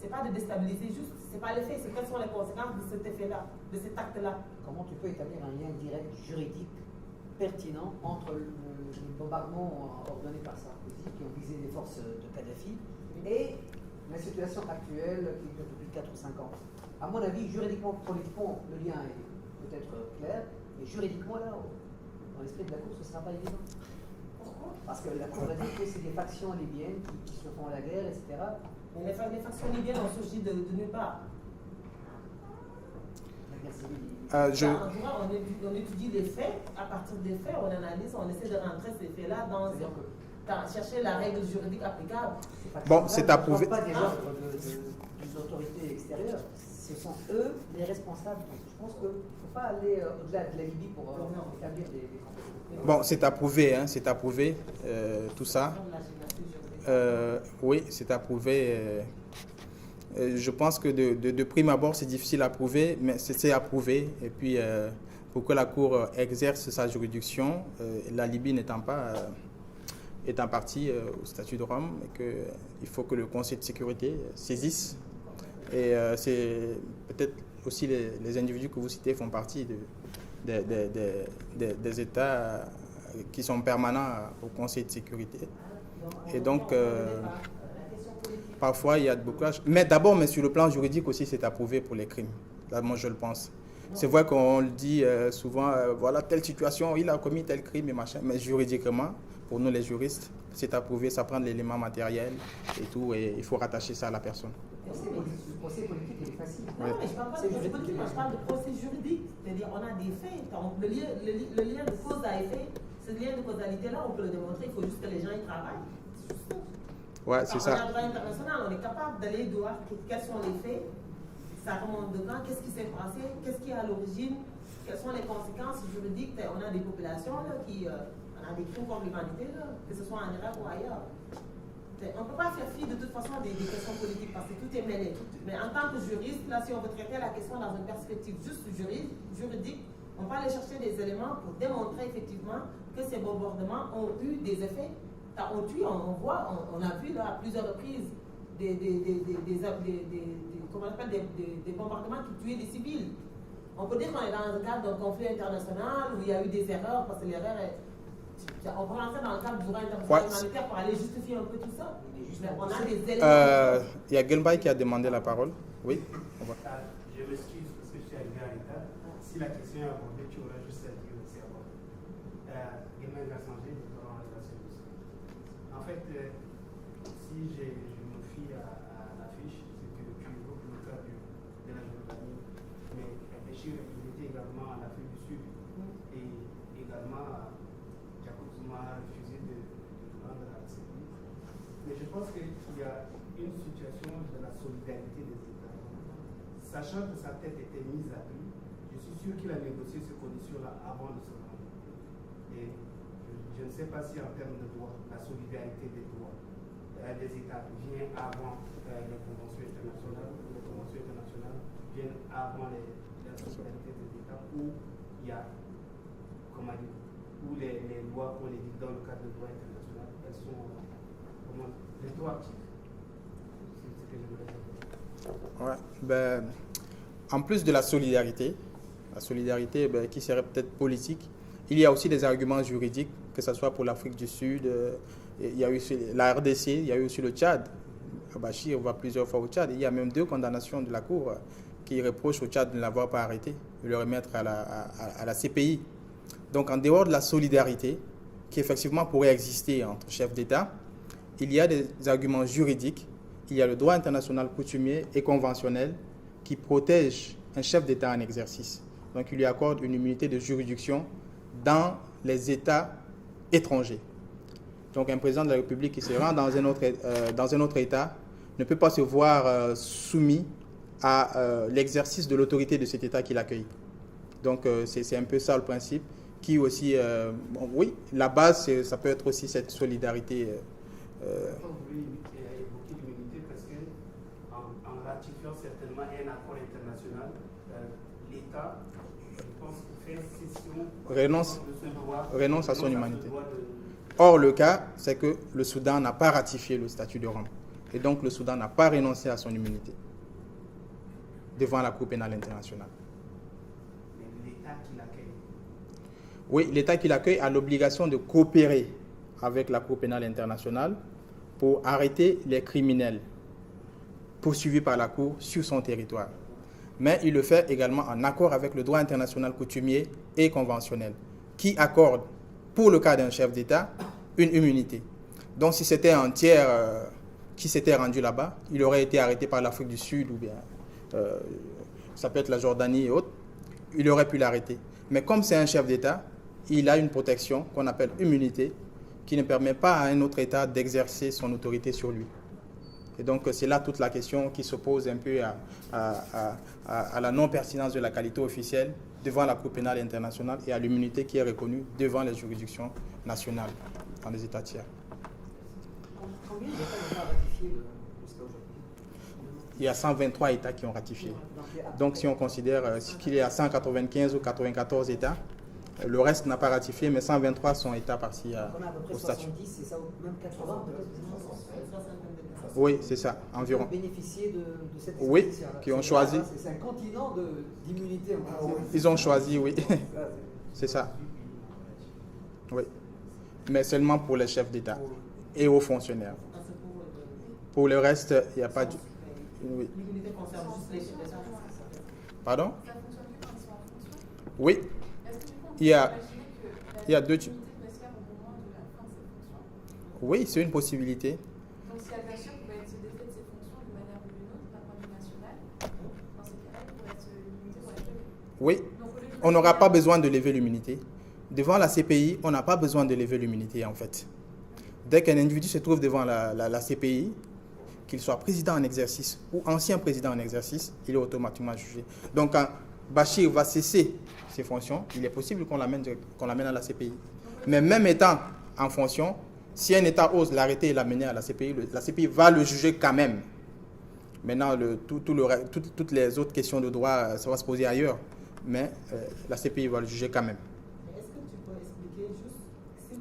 C'est pas de déstabiliser juste, c'est pas l'effet, c'est quelles sont les conséquences de cet effet-là, de cet acte-là. Comment tu peux établir un lien direct juridique pertinent entre le bombardement ordonné par Sarkozy qui ont visé les forces de Kadhafi et la situation actuelle qui dure depuis 4 ou 5 ans. À mon avis, juridiquement, politiquement, le lien est peut-être clair, mais juridiquement, là, dans l'esprit de la Cour, ce ne sera pas évident. Pourquoi? Parce que la Cour a dit que c'est des factions libyennes qui se font la guerre, etc. Mais les factions libyennes ont surgi de nulle part. La guerre civile. On étudie les faits, à partir des faits, on analyse, on essaie de rentrer ces faits-là dans chercher la règle juridique applicable. Bon, c'est approuvé. Ce ne sont pas des ordres des autorités extérieures, ce sont eux les responsables. Donc, je pense qu'il ne faut pas aller au-delà de la Libye pour établir des compétences. Bon, c'est approuvé, hein, c'est approuvé, tout ça. Oui, c'est approuvé. Je pense que de prime abord, c'est difficile à prouver, mais c'est approuvé. Et puis, pour que la Cour exerce sa juridiction, la Libye n'étant pas étant partie au statut de Rome, et qu'il faut que le Conseil de sécurité saisisse. Et c'est peut-être aussi les individus que vous citez font partie des États qui sont permanents au Conseil de sécurité. Et donc, parfois, il y a de blocages. Mais d'abord, mais sur le plan juridique aussi, c'est approuvé pour les crimes. Là, moi, je le pense. C'est vrai qu'on le dit souvent, voilà, telle situation, il a commis tel crime et machin. Mais juridiquement, pour nous les juristes, c'est approuvé, ça prend l'élément matériel et tout, et il faut rattacher ça à la personne. Le procès politique, il est facile. Non, mais je ne parle pas de procès politique, je parle de procès juridique. C'est-à-dire, on a des faits. Le lien de cause à effet, ce lien de causalité-là, on peut le démontrer, il faut juste que les gens y travaillent. Ouais, c'est ça. On a un droit international, on est capable d'aller voir quels sont les faits, ça remonte de quand, qu'est-ce qui s'est passé, qu'est-ce qui est à l'origine, quelles sont les conséquences juridiques. On a des populations là, on a des crimes contre l'humanité, que ce soit en Irak ou ailleurs. On ne peut pas faire fi de toute façon des questions politiques parce que tout est mêlé. Mais en tant que juriste, là, si on veut traiter la question dans une perspective juste juridique, on va aller chercher des éléments pour démontrer effectivement que ces bombardements ont eu des effets. On tue, on voit, on a vu là, à plusieurs reprises des bombardements qui tuaient des civils. On peut dire qu'on est dans le cadre d'un conflit international où il y a eu des erreurs, parce que l'erreur est... On peut rentrer dans le cadre du droit international humanitaire pour aller justifier un peu tout ça. Mais on a des éléments... Il y a Gelbay qui a demandé la parole. Oui. Je m'excuse parce que je suis arrivé à l'état. Si la question est abordée, tu auras juste à dire c'est abordé. Gelbay Gassanger, doctorant en relations internationales. En fait, si je me fie à l'affiche, c'est que tu évoques le cas de la Jordanie, mais Béchir, il était également en Afrique du Sud et également Jacob Zuma a refusé de rendre à ses pays. Mais je pense qu'il y a une situation de la solidarité des États. Sachant que sa tête était mise à prix, je suis sûr qu'il a négocié ces conditions-là avant de se rendre. Et je ne sais pas si en termes de droit, la solidarité des droits des États vient avant les conventions internationales, ou les conventions internationales viennent avant la solidarité des États, où il y a, comment dire, où les lois qu'on édicte dans le cadre du droit international, elles sont rétroactives. C'est ce que j'aimerais dire. Ouais, ben, en plus de la solidarité qui serait peut-être politique, il y a aussi des arguments juridiques, que ce soit pour l'Afrique du Sud, il y a eu la RDC, il y a eu aussi le Tchad. Bachir va plusieurs fois au Tchad. Il y a même 2 condamnations de la Cour qui reprochent au Tchad de ne l'avoir pas arrêté, de le remettre à la CPI. Donc en dehors de la solidarité, qui effectivement pourrait exister entre chefs d'État, il y a des arguments juridiques il y a le droit international coutumier et conventionnel qui protège un chef d'État en exercice. Donc, il lui accorde une immunité de juridiction dans les États étrangers. Donc, un président de la République qui se rend dans un autre État ne peut pas se voir soumis à l'exercice de l'autorité de cet État qui l'accueille. Donc, c'est un peu ça le principe, qui aussi, oui, la base, ça peut être aussi cette solidarité. Vous voulez évoquer l'immunité parce qu'en ratifiant certainement un accord international, l'État, je pense, fait cession renonce à son humanité. Or, le cas, c'est que le Soudan n'a pas ratifié le statut de Rome. Et donc, le Soudan n'a pas renoncé à son immunité devant la Cour pénale internationale. Mais l'État qui l'accueille. Oui, l'État qui l'accueille a l'obligation de coopérer avec la Cour pénale internationale pour arrêter les criminels poursuivis par la Cour sur son territoire. Mais il le fait également en accord avec le droit international coutumier et conventionnel, qui accorde, pour le cas d'un chef d'État, une immunité. Donc si c'était un tiers qui s'était rendu là-bas, il aurait été arrêté par l'Afrique du Sud ou bien ça peut être la Jordanie et autres, il aurait pu l'arrêter. Mais comme c'est un chef d'État, il a une protection qu'on appelle immunité, qui ne permet pas à un autre État d'exercer son autorité sur lui. Et donc c'est là toute la question qui s'oppose un peu à la non-pertinence de la qualité officielle devant la Cour pénale internationale et à l'immunité qui est reconnue devant les juridictions nationales dans les États tiers. Combien d'États n'ont pas ratifié jusqu'à aujourd'hui? Il y a 123 États qui ont ratifié. Donc si on considère qu'il y a 195 ou 94 États, le reste n'a pas ratifié, mais 123 sont États partis au statut. 70, c'est ça, même 80 peut-être. Oui, c'est ça, environ. Qui ont bénéficié de cette Oui, expérience. qui ont choisi. C'est un continent d'immunité. Ils ont choisi, oui. C'est ça. Oui. Mais seulement pour les chefs d'État et aux fonctionnaires. Pour le reste, il n'y a pas de... Oui. L'immunité concerne juste les chefs d'État. Pardon? Oui. Il y a deux types. Oui, c'est une possibilité. Donc si la personne pouvait se défaire de ses fonctions d'une manière ou d'une autre, d'un point de vue national, dans ces cas-là, il pourrait être limité pour la durée. Oui, on n'aura pas besoin de lever l'immunité. Devant la CPI, on n'a pas besoin de lever l'immunité en fait. Dès qu'un individu se trouve devant la CPI, qu'il soit président en exercice ou ancien président en exercice, il est automatiquement jugé. Donc quand Bachir va cesser ses fonctions, il est possible qu'on l'amène à la CPI. Mais même étant en fonction, si un État ose l'arrêter et l'amener à la CPI va le juger quand même. Maintenant, toutes les autres questions de droit, ça va se poser ailleurs. Mais la CPI va le juger quand même. Est-ce que tu peux expliquer juste, si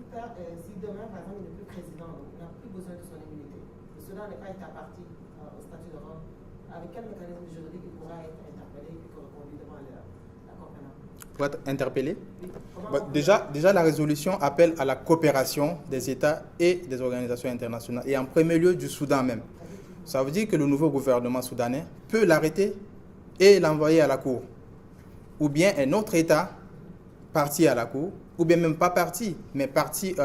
demain, par exemple, il n'est plus président, il n'a plus besoin de son immunité, le Soudan n'est pas État parti au statut de Rome, avec quel mécanisme juridique il pourra être interpellé et puis reconduit devant la Cour pénale? Pour être interpellé? Oui. Déjà, la résolution appelle à la coopération des États et des organisations internationales, et en premier lieu du Soudan même. Ça veut dire que le nouveau gouvernement soudanais peut l'arrêter et l'envoyer à la Cour. Ou bien un autre État parti à la Cour, ou bien même pas parti, mais parti,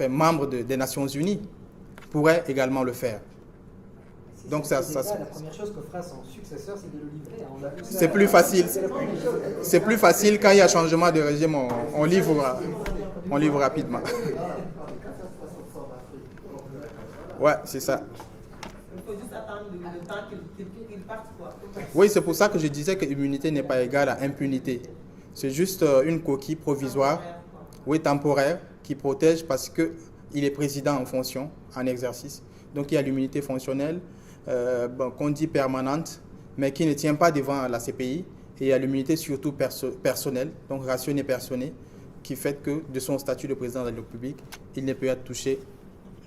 membre des Nations Unies, pourrait également le faire. Donc la première chose que fera son successeur, c'est de le livrer. C'est plus facile. C'est plus facile quand il y a changement de régime, on livre rapidement. Ouais, c'est ça. Il faut juste attendre le temps qu'il parte, quoi. Oui, c'est pour ça que je disais que l'immunité n'est pas égale à impunité. C'est juste une coquille provisoire, oui, temporaire, qui protège parce qu'il est président en fonction, en exercice. Donc il y a l'immunité fonctionnelle, qu'on dit permanente, mais qui ne tient pas devant la CPI. Et il y a l'immunité surtout personnelle, donc rationnée personnelle, qui fait que de son statut de président de la République, il ne peut être touché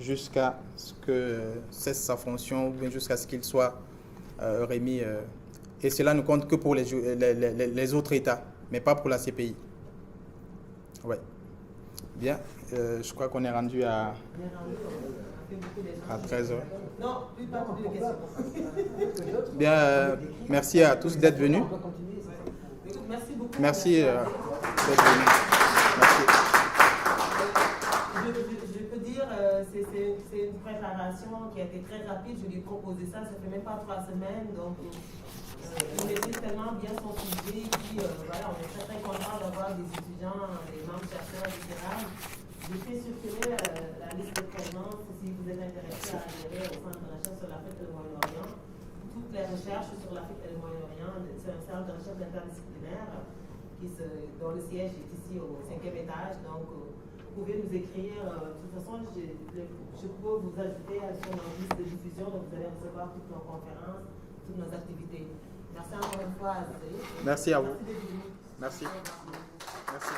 jusqu'à ce que cesse sa fonction, ou bien jusqu'à ce qu'il soit remis. Et cela ne compte que pour les autres États, mais pas pour la CPI. Ouais. Bien, je crois qu'on est rendu à 13h. Non, plus pas de questions. Bien, merci à tous d'être venus. Merci beaucoup. Merci d'être venus. Merci. Je peux dire, c'est une préparation qui a été très rapide. Je lui ai proposé ça, ça fait même pas 3 semaines. Donc, il maîtrise tellement bien son sujet. Puis, voilà, on est très content d'avoir des étudiants, des membres chercheurs, etc. Je fais circuler la liste de présence si vous êtes intéressé à adhérer au centre de recherche sur l'Afrique et le Moyen-Orient. Toutes les recherches sur l'Afrique et le Moyen-Orient, c'est un centre de recherche interdisciplinaire dont le siège est ici au 5e étage. Donc, vous pouvez nous écrire. De toute façon, je peux vous ajouter sur notre liste de diffusion, donc vous allez recevoir toutes nos conférences, toutes nos activités. Merci encore une fois à vous. Merci à vous. Merci d'être venu. Merci. Merci.